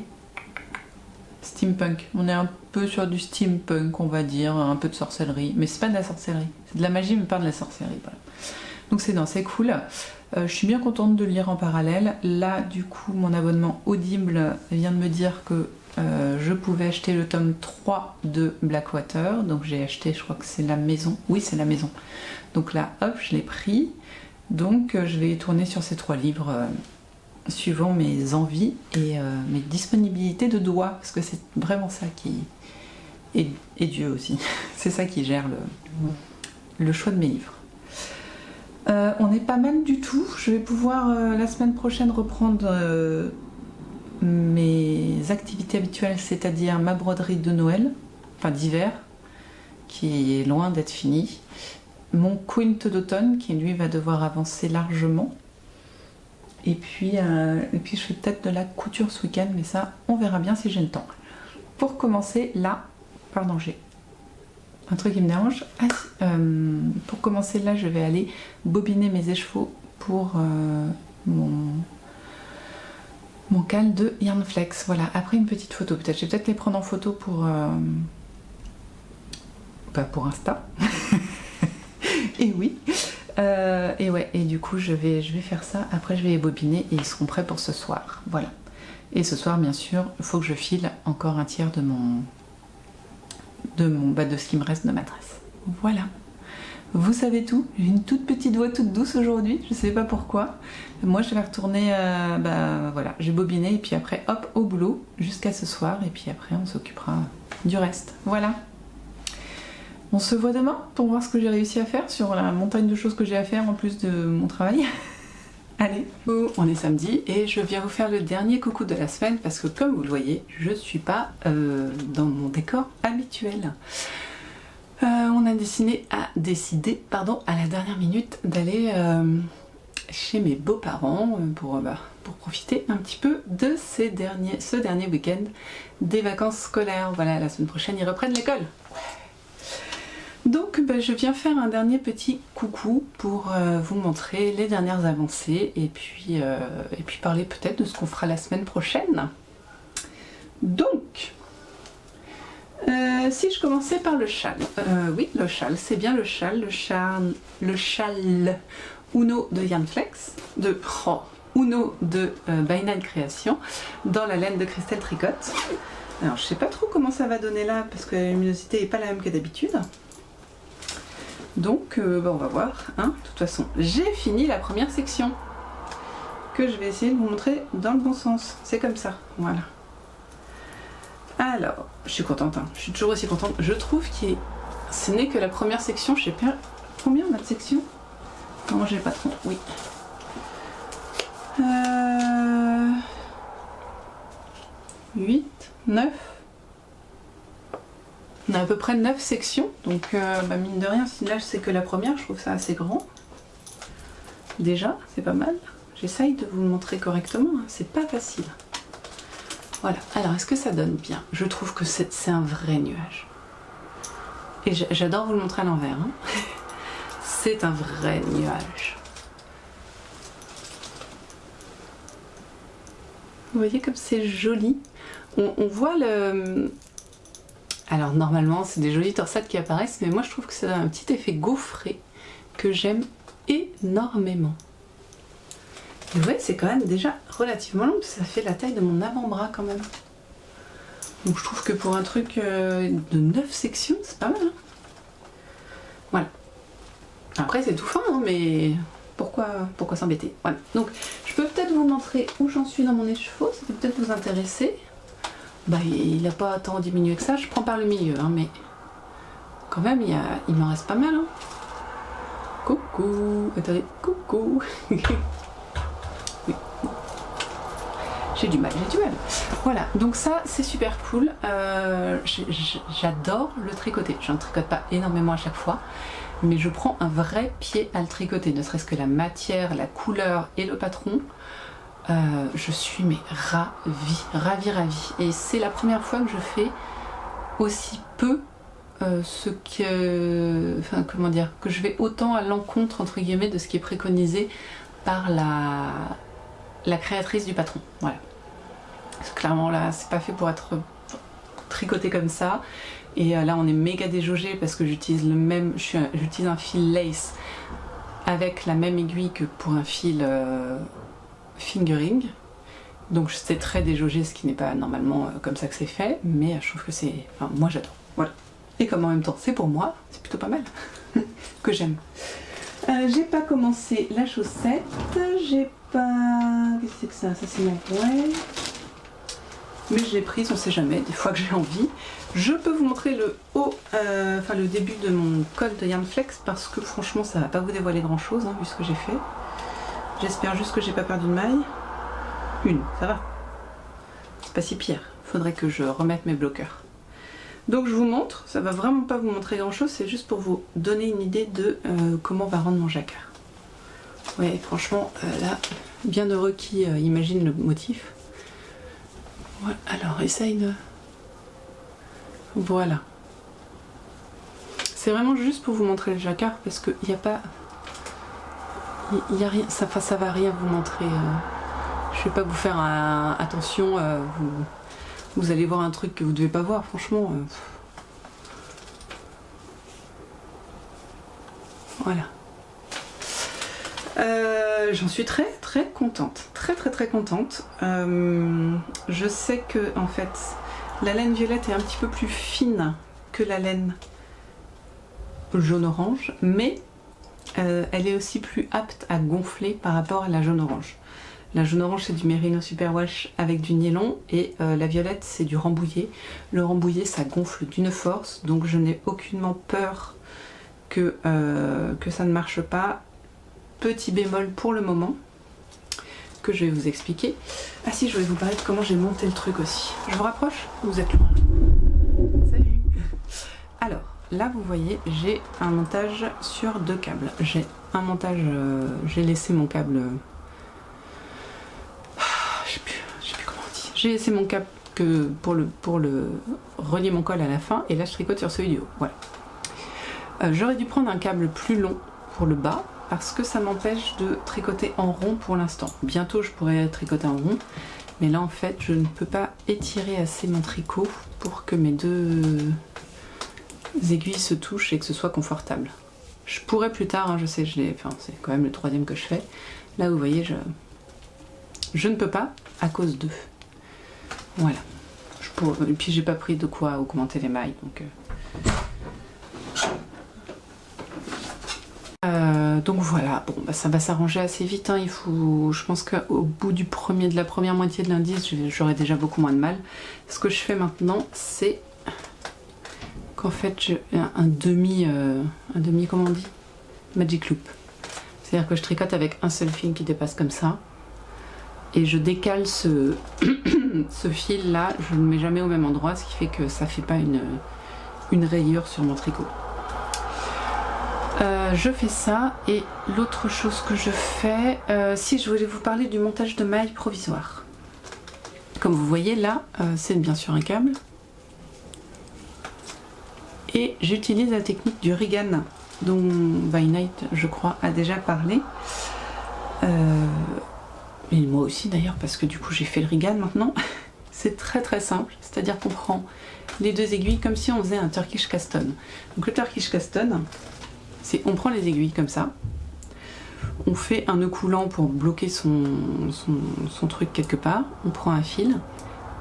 steampunk. On est un peu sur du steampunk, on va dire, un peu de sorcellerie. Mais c'est pas de la sorcellerie, c'est de la magie, mais pas de la sorcellerie. Voilà. Donc c'est cool. Je suis bien contente de le lire en parallèle. Là, du coup, mon abonnement Audible vient de me dire que je pouvais acheter le tome 3 de Blackwater. Donc j'ai acheté, je crois que c'est la maison. Oui, c'est la maison. Donc là, hop, je l'ai pris. Donc je vais tourner sur ces 3 livres... suivant mes envies et mes disponibilités de doigts, parce que c'est vraiment ça qui... Et Dieu aussi, c'est ça qui gère le choix de mes livres. On est pas mal du tout, je vais pouvoir la semaine prochaine reprendre mes activités habituelles, c'est-à-dire ma broderie de Noël, enfin d'hiver, qui est loin d'être finie, mon quint d'automne, qui lui va devoir avancer largement, et puis je fais peut-être de la couture ce week-end, mais ça, on verra bien si j'ai le temps. Pour commencer, là, pardon, j'ai un truc qui me dérange. Pour commencer, là, je vais aller bobiner mes écheveaux pour mon cal de Yarnflex. Voilà, après une petite photo, peut-être. Je vais peut-être les prendre en photo pour Insta. Et oui. Et ouais, et du coup je vais faire ça, après je vais les bobiner et ils seront prêts pour ce soir, voilà. Et ce soir bien sûr, il faut que je file encore un tiers de ce qui me reste de ma tresse. Voilà. Vous savez tout, j'ai une toute petite voix toute douce aujourd'hui, je sais pas pourquoi. Moi je vais retourner, voilà, je vais bobiner et puis après hop au boulot jusqu'à ce soir et puis après on s'occupera du reste. Voilà. On se voit demain pour voir ce que j'ai réussi à faire sur la montagne de choses que j'ai à faire en plus de mon travail. Allez, on est samedi et je viens vous faire le dernier coucou de la semaine parce que comme vous le voyez, je suis pas dans mon décor habituel. On a décidé à la dernière minute d'aller chez mes beaux-parents pour profiter un petit peu de ce dernier week-end des vacances scolaires. Voilà, la semaine prochaine ils reprennent l'école. Donc je viens faire un dernier petit coucou pour vous montrer les dernières avancées et puis parler peut-être de ce qu'on fera la semaine prochaine. Donc, si je commençais par le châle, oui le châle, c'est bien le châle Uno de Yarn Flex, Uno de By Nine Création, dans la laine de Christelle Tricotte. Alors je sais pas trop comment ça va donner là parce que la luminosité n'est pas la même que d'habitude. Donc on va voir, hein. De toute façon j'ai fini la première section que je vais essayer de vous montrer dans le bon sens, c'est comme ça, voilà. Alors je suis contente, hein. Je suis toujours aussi contente, je trouve que ce n'est que la première section, je sais pas combien on a de sections. Non j'ai pas trop, oui. 8, 9. On a à peu près 9 sections, donc mine de rien, si là c'est que la première, je trouve ça assez grand. Déjà, c'est pas mal. J'essaye de vous le montrer correctement, hein. C'est pas facile. Voilà, alors est-ce que ça donne bien? Je trouve que c'est un vrai nuage. Et j'adore vous le montrer à l'envers, hein. C'est un vrai nuage. Vous voyez comme c'est joli. On voit le... Alors normalement c'est des jolies torsades qui apparaissent, mais moi je trouve que ça donne un petit effet gaufré que j'aime énormément. Et vous voyez, c'est quand même déjà relativement long, parce que ça fait la taille de mon avant-bras quand même. Donc je trouve que pour un truc de 9 sections, c'est pas mal, hein. Voilà. Après c'est tout fin, hein, mais pourquoi s'embêter? Voilà. Donc je peux peut-être vous montrer où j'en suis dans mon écheveau, ça peut peut-être vous intéresser. Bah il n'a pas tant diminué que ça, je prends par le milieu, hein, mais quand même il m'en reste pas mal, hein. Coucou, attendez, coucou. Oui. J'ai du mal. Voilà, donc ça c'est super cool. J'adore le tricoter. Je ne tricote pas énormément à chaque fois, mais je prends un vrai pied à le tricoter, ne serait-ce que la matière, la couleur et le patron. Je suis mais ravie. Et c'est la première fois que je fais aussi peu que je vais autant à l'encontre entre guillemets de ce qui est préconisé par la créatrice du patron. Voilà. Parce que clairement là, c'est pas fait pour être tricoté comme ça. Et là, on est méga déjaugé parce que j'utilise j'utilise un fil lace avec la même aiguille que pour un fil fingering, donc c'est très déjaugé, ce qui n'est pas normalement comme ça que c'est fait, mais je trouve que c'est... Enfin, moi j'adore, voilà. Et comme en même temps c'est pour moi, c'est plutôt pas mal, que j'aime. J'ai pas commencé la chaussette, j'ai pas... Qu'est-ce que c'est que ça? Ça c'est mon ouais. Mais je l'ai prise, on sait jamais, des fois que j'ai envie. Je peux vous montrer le haut, le début de mon col de Yarn Flex, parce que franchement ça va pas vous dévoiler grand chose, hein, vu ce que j'ai fait. J'espère juste que j'ai pas perdu de maille. Une, ça va. C'est pas si pire. Faudrait que je remette mes bloqueurs. Donc je vous montre, ça va vraiment pas vous montrer grand chose, c'est juste pour vous donner une idée de comment va rendre mon jacquard. Ouais, franchement, là, bien heureux qui imagine le motif. Voilà, alors essaye de... Voilà. C'est vraiment juste pour vous montrer le jacquard parce qu'il n'y a pas... Il y a rien, ça va rien vous montrer. Je vais pas vous faire attention. Vous allez voir un truc que vous devez pas voir, franchement. Voilà. J'en suis très contente, très contente. Je sais que en fait, la laine violette est un petit peu plus fine que la laine jaune-orange, mais elle est aussi plus apte à gonfler par rapport à la jaune-orange. La jaune-orange c'est du Merino Superwash avec du nylon et la violette c'est du rambouillet. Le rambouillet ça gonfle d'une force, donc je n'ai aucunement peur que ça ne marche pas. Petit bémol pour le moment, que je vais vous expliquer. Ah si, je vais vous parler de comment j'ai monté le truc aussi. Je vous rapproche? Vous êtes loin. Salut. Alors, là vous voyez, j'ai un montage sur 2 câbles. J'ai un montage, j'ai laissé mon câble... je sais plus comment on dit. J'ai laissé mon câble pour le relier mon col à la fin, et là je tricote sur celui du haut. Voilà. J'aurais dû prendre un câble plus long pour le bas parce que ça m'empêche de tricoter en rond pour l'instant. Bientôt je pourrais tricoter en rond, mais là en fait je ne peux pas étirer assez mon tricot pour que mes deux aiguilles se touchent et que ce soit confortable. Je pourrais plus tard, hein, je sais, enfin, c'est quand même le 3e que je fais. Là vous voyez, je ne peux pas à cause d'eux. Voilà. Et puis j'ai pas pris de quoi augmenter les mailles, donc voilà, bon bah ça va s'arranger assez vite, hein. Je pense qu'au bout de la première moitié de l'indice, j'aurai déjà beaucoup moins de mal. Ce que je fais maintenant, c'est qu'en fait j'ai un demi, comment on dit, magic loop. C'est-à-dire que je tricote avec un seul fil qui dépasse comme ça, et je décale ce fil là, je ne le mets jamais au même endroit, ce qui fait que ça fait pas une rayure sur mon tricot. Je fais ça, et l'autre chose que je fais, si je voulais vous parler du montage de mailles provisoire. Comme vous voyez là, c'est bien sûr un câble. Et j'utilise la technique du Regan, dont By Night, je crois, a déjà parlé. Et moi aussi d'ailleurs, parce que du coup j'ai fait le Regan maintenant. C'est très très simple, c'est-à-dire qu'on prend les deux aiguilles comme si on faisait un Turkish Caston. Donc le Turkish Caston, c'est on prend les aiguilles comme ça, on fait un nœud coulant pour bloquer son truc quelque part, on prend un fil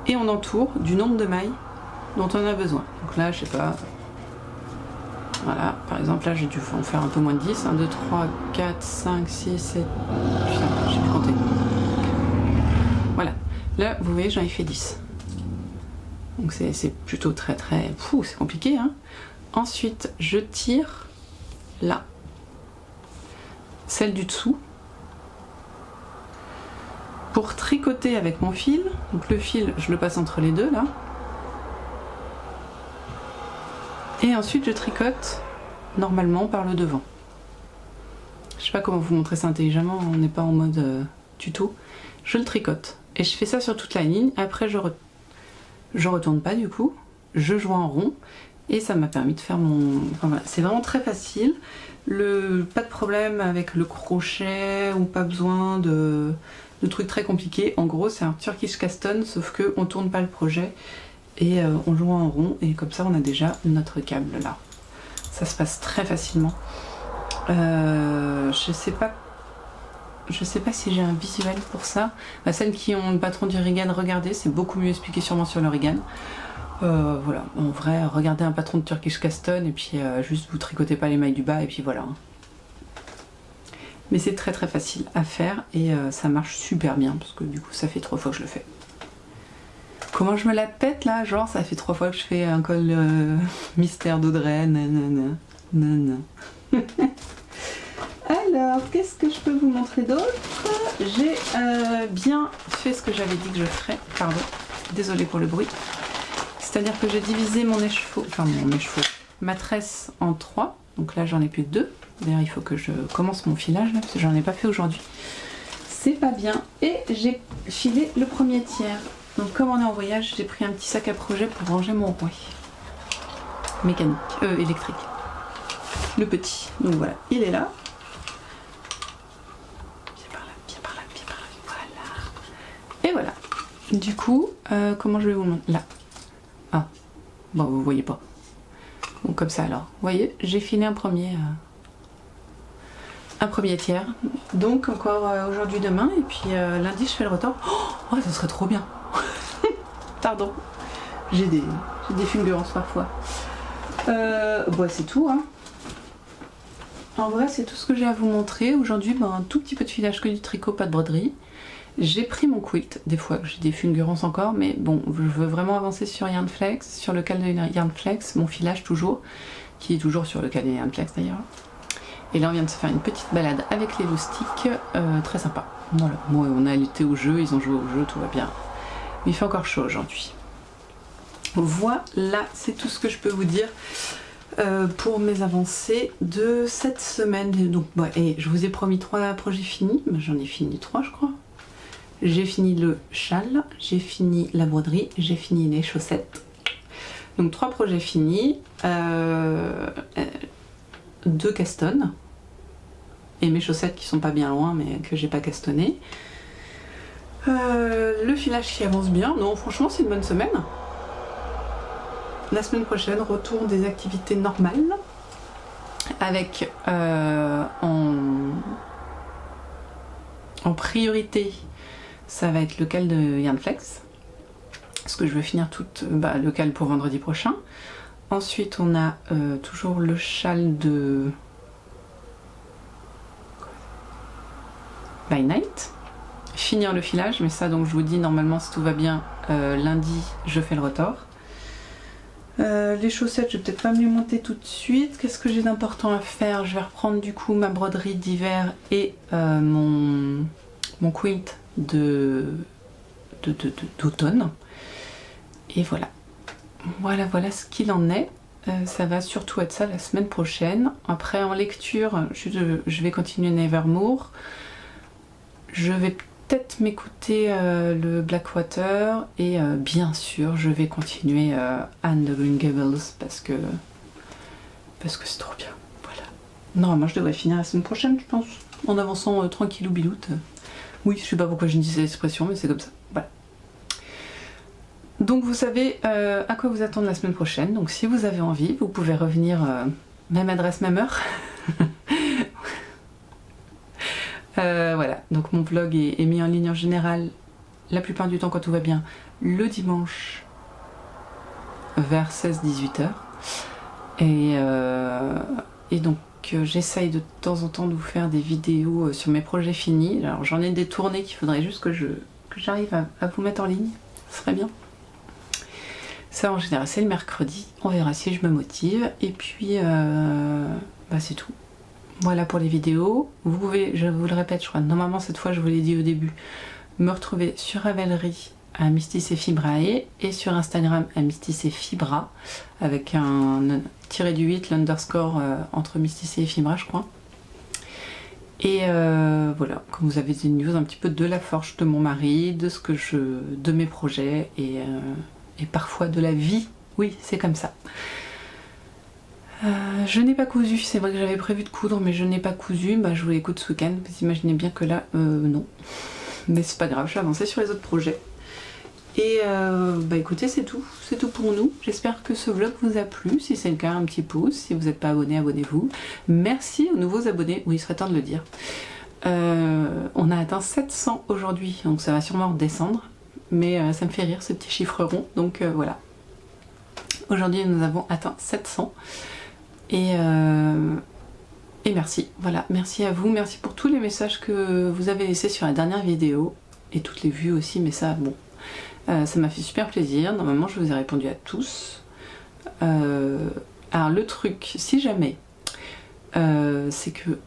et on entoure du nombre de mailles dont on a besoin. Donc là, je sais pas, voilà, par exemple là j'ai dû en faire un peu moins de 10, 1, 2, 3, 4, 5, 6, 7, putain, j'ai pu compter. Voilà, là vous voyez j'en ai fait 10. Donc c'est plutôt très très... c'est compliqué, hein. Ensuite je tire là, celle du dessous, pour tricoter avec mon fil. Donc le fil je le passe entre les deux là, et ensuite je tricote normalement par le devant. Je sais pas comment vous montrer ça intelligemment, on n'est pas en mode tuto. Je le tricote et je fais ça sur toute la ligne. Après je retourne pas du coup, je joins en rond, et ça m'a permis de faire mon... Enfin, voilà. C'est vraiment très facile, pas de problème avec le crochet, ou pas besoin de trucs très compliqués. En gros c'est un Turkish Caston, sauf que on tourne pas le projet et on joint en rond, et comme ça on a déjà notre câble là. Ça se passe très facilement. Je sais pas si j'ai un visuel pour ça. Bah, celles qui ont le patron du Regan, regardez, c'est beaucoup mieux expliqué sûrement sur le Regan. Voilà, en vrai, regardez un patron de Turkish Caston et puis juste vous tricotez pas les mailles du bas et puis voilà. Mais c'est très très facile à faire, et ça marche super bien parce que du coup ça fait 3 fois que je le fais. Comment je me la pète là, genre ça fait 3 fois que je fais un col mystère d'Audrey, nanana, nanana. Alors, qu'est-ce que je peux vous montrer d'autre? J'ai bien fait ce que j'avais dit que je ferais, pardon, désolée pour le bruit. C'est-à-dire que j'ai divisé ma tresse en 3, donc là j'en ai plus que 2. D'ailleurs il faut que je commence mon filage là, parce que j'en ai pas fait aujourd'hui. C'est pas bien, et j'ai filé le premier tiers. Donc comme on est en voyage, j'ai pris un petit sac à projet pour ranger mon rouet. Mécanique, électrique. Le petit, donc voilà, il est là. Et voilà. Du coup, comment je vais vous le montrer? Là. Ah. Bon, vous voyez pas. Bon, comme ça alors. Vous voyez, j'ai filé un premier tiers. Donc encore aujourd'hui, demain. Et puis lundi, je fais le retour. Oh, ça serait trop bien. Pardon. J'ai des fulgurances parfois. Bon, c'est tout, hein. En vrai, c'est tout ce que j'ai à vous montrer. Aujourd'hui, un tout petit peu de filage, que du tricot, pas de broderie. J'ai pris mon quilt, des fois j'ai des fulgurances encore, mais bon, je veux vraiment avancer sur Yarnflex, sur le cal de Yarnflex, mon filage toujours, qui est toujours sur le cal de Yarnflex d'ailleurs. Et là on vient de se faire une petite balade avec les loustiques, très sympa. Voilà, moi on a été au jeu, ils ont joué au jeu, tout va bien. Mais il fait encore chaud aujourd'hui. Voilà, c'est tout ce que je peux vous dire pour mes avancées de cette semaine. Donc, et je vous ai promis 3 projets finis, j'en ai fini 3 je crois. J'ai fini le châle, j'ai fini la broderie, j'ai fini les chaussettes. Donc 3 projets finis. 2 castones. Et mes chaussettes qui sont pas bien loin mais que j'ai pas castonné. Le filage qui avance bien. Non, franchement, c'est une bonne semaine. La semaine prochaine, retour des activités normales. Avec en priorité, ça va être le cal de Yarnflex. Parce que je veux finir le cal pour vendredi prochain. Ensuite, on a toujours le châle de By Night. Finir le filage, mais ça, donc je vous dis, normalement, si tout va bien, lundi, je fais le retors. Les chaussettes, je vais peut-être pas me les monter tout de suite. Qu'est-ce que j'ai d'important à faire? Je vais reprendre du coup ma broderie d'hiver et mon quilt d'automne. Et voilà. Voilà ce qu'il en est. Ça va surtout être ça la semaine prochaine. Après, en lecture, je vais continuer Nevermore. Je vais peut-être m'écouter le Blackwater et bien sûr je vais continuer Anne de Green Gables parce que c'est trop bien. Voilà. Normalement je devrais finir la semaine prochaine, je pense, en avançant tranquillou biloute. Oui, je sais pas pourquoi je dis cette expression, mais c'est comme ça. Voilà. Donc vous savez à quoi vous attendre la semaine prochaine. Donc si vous avez envie, vous pouvez revenir même adresse, même heure. Voilà, donc mon vlog est mis en ligne en général, la plupart du temps quand tout va bien, le dimanche vers 16-18 h. Et donc j'essaye de temps en temps de vous faire des vidéos sur mes projets finis. Alors j'en ai des tournées qu'il faudrait juste que j'arrive à vous mettre en ligne, ce serait bien. Ça en général c'est le mercredi, on verra si je me motive. Et puis c'est tout. Voilà pour les vidéos. Vous pouvez, je vous le répète, je crois, normalement cette fois je vous l'ai dit au début, me retrouver sur Ravelry à Mistis et Fibrae et sur Instagram à Mistis et Fibra avec un tiré du 8, l'underscore entre Mistis et Fibra je crois. Et voilà, comme vous avez des news un petit peu de la forge de mon mari, de mes projets et parfois de la vie. Oui, c'est comme ça. Je n'ai pas cousu, c'est vrai que j'avais prévu de coudre mais je n'ai pas cousu, je vous l'écoute ce week-end, vous imaginez bien que là, non. Mais c'est pas grave, je vais avancer sur les autres projets. Et écoutez, c'est tout pour nous. J'espère que ce vlog vous a plu, si c'est le cas, un petit pouce, si vous n'êtes pas abonné, abonnez-vous. Merci aux nouveaux abonnés, oui il serait temps de le dire. On a atteint 700 aujourd'hui, donc ça va sûrement redescendre, mais ça me fait rire ce petit chiffre rond, donc voilà. Aujourd'hui nous avons atteint 700. Et merci, voilà, merci à vous, merci pour tous les messages que vous avez laissés sur la dernière vidéo et toutes les vues aussi, mais ça, bon, ça m'a fait super plaisir. Normalement, je vous ai répondu à tous. Alors, le truc, si jamais, c'est que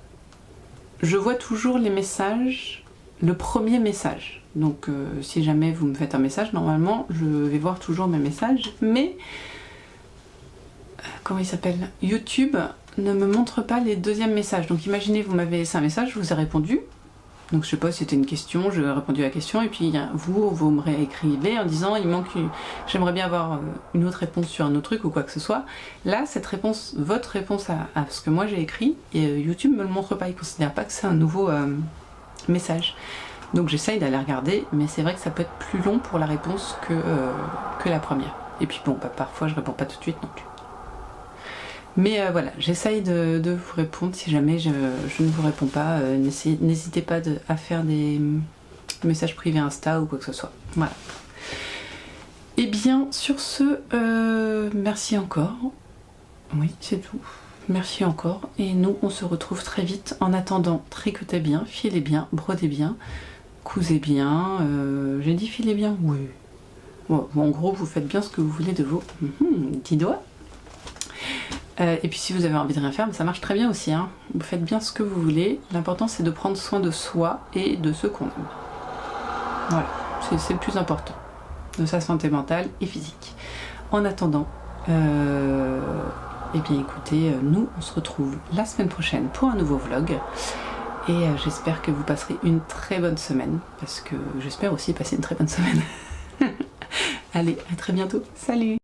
je vois toujours les messages, le premier message. Donc, si jamais vous me faites un message, normalement, je vais voir toujours mes messages, mais comment il s'appelle, YouTube ne me montre pas les deuxièmes messages. Donc imaginez, vous m'avez laissé un message, je vous ai répondu. Donc je sais pas si c'était une question, je répondu à la question et puis vous me réécrivez en disant j'aimerais bien avoir une autre réponse sur un autre truc ou quoi que ce soit. Là, cette réponse, votre réponse à ce que moi j'ai écrit, et YouTube me le montre pas, il considère pas que c'est un nouveau message. Donc j'essaye d'aller regarder, mais c'est vrai que ça peut être plus long pour la réponse que la première. Et puis bon, parfois je réponds pas tout de suite non plus. Mais voilà, j'essaye de vous répondre si jamais je ne vous réponds pas. N'hésitez pas à faire des messages privés Insta ou quoi que ce soit. Voilà. Et bien, sur ce, merci encore. Oui, c'est tout. Merci encore. Et nous, on se retrouve très vite. En attendant, tricotez bien, filez bien, brodez bien, cousez bien. J'ai dit filez bien? Oui. Bon, en gros, vous faites bien ce que vous voulez de vos 10 doigts. Et puis si vous avez envie de rien faire, ça marche très bien aussi, hein. Vous faites bien ce que vous voulez, l'important c'est de prendre soin de soi et de ceux qu'on aime. Voilà, c'est le plus important, de sa santé mentale et physique. En attendant, eh bien écoutez, nous on se retrouve la semaine prochaine pour un nouveau vlog. Et j'espère que vous passerez une très bonne semaine, parce que j'espère aussi passer une très bonne semaine. Allez, à très bientôt, salut!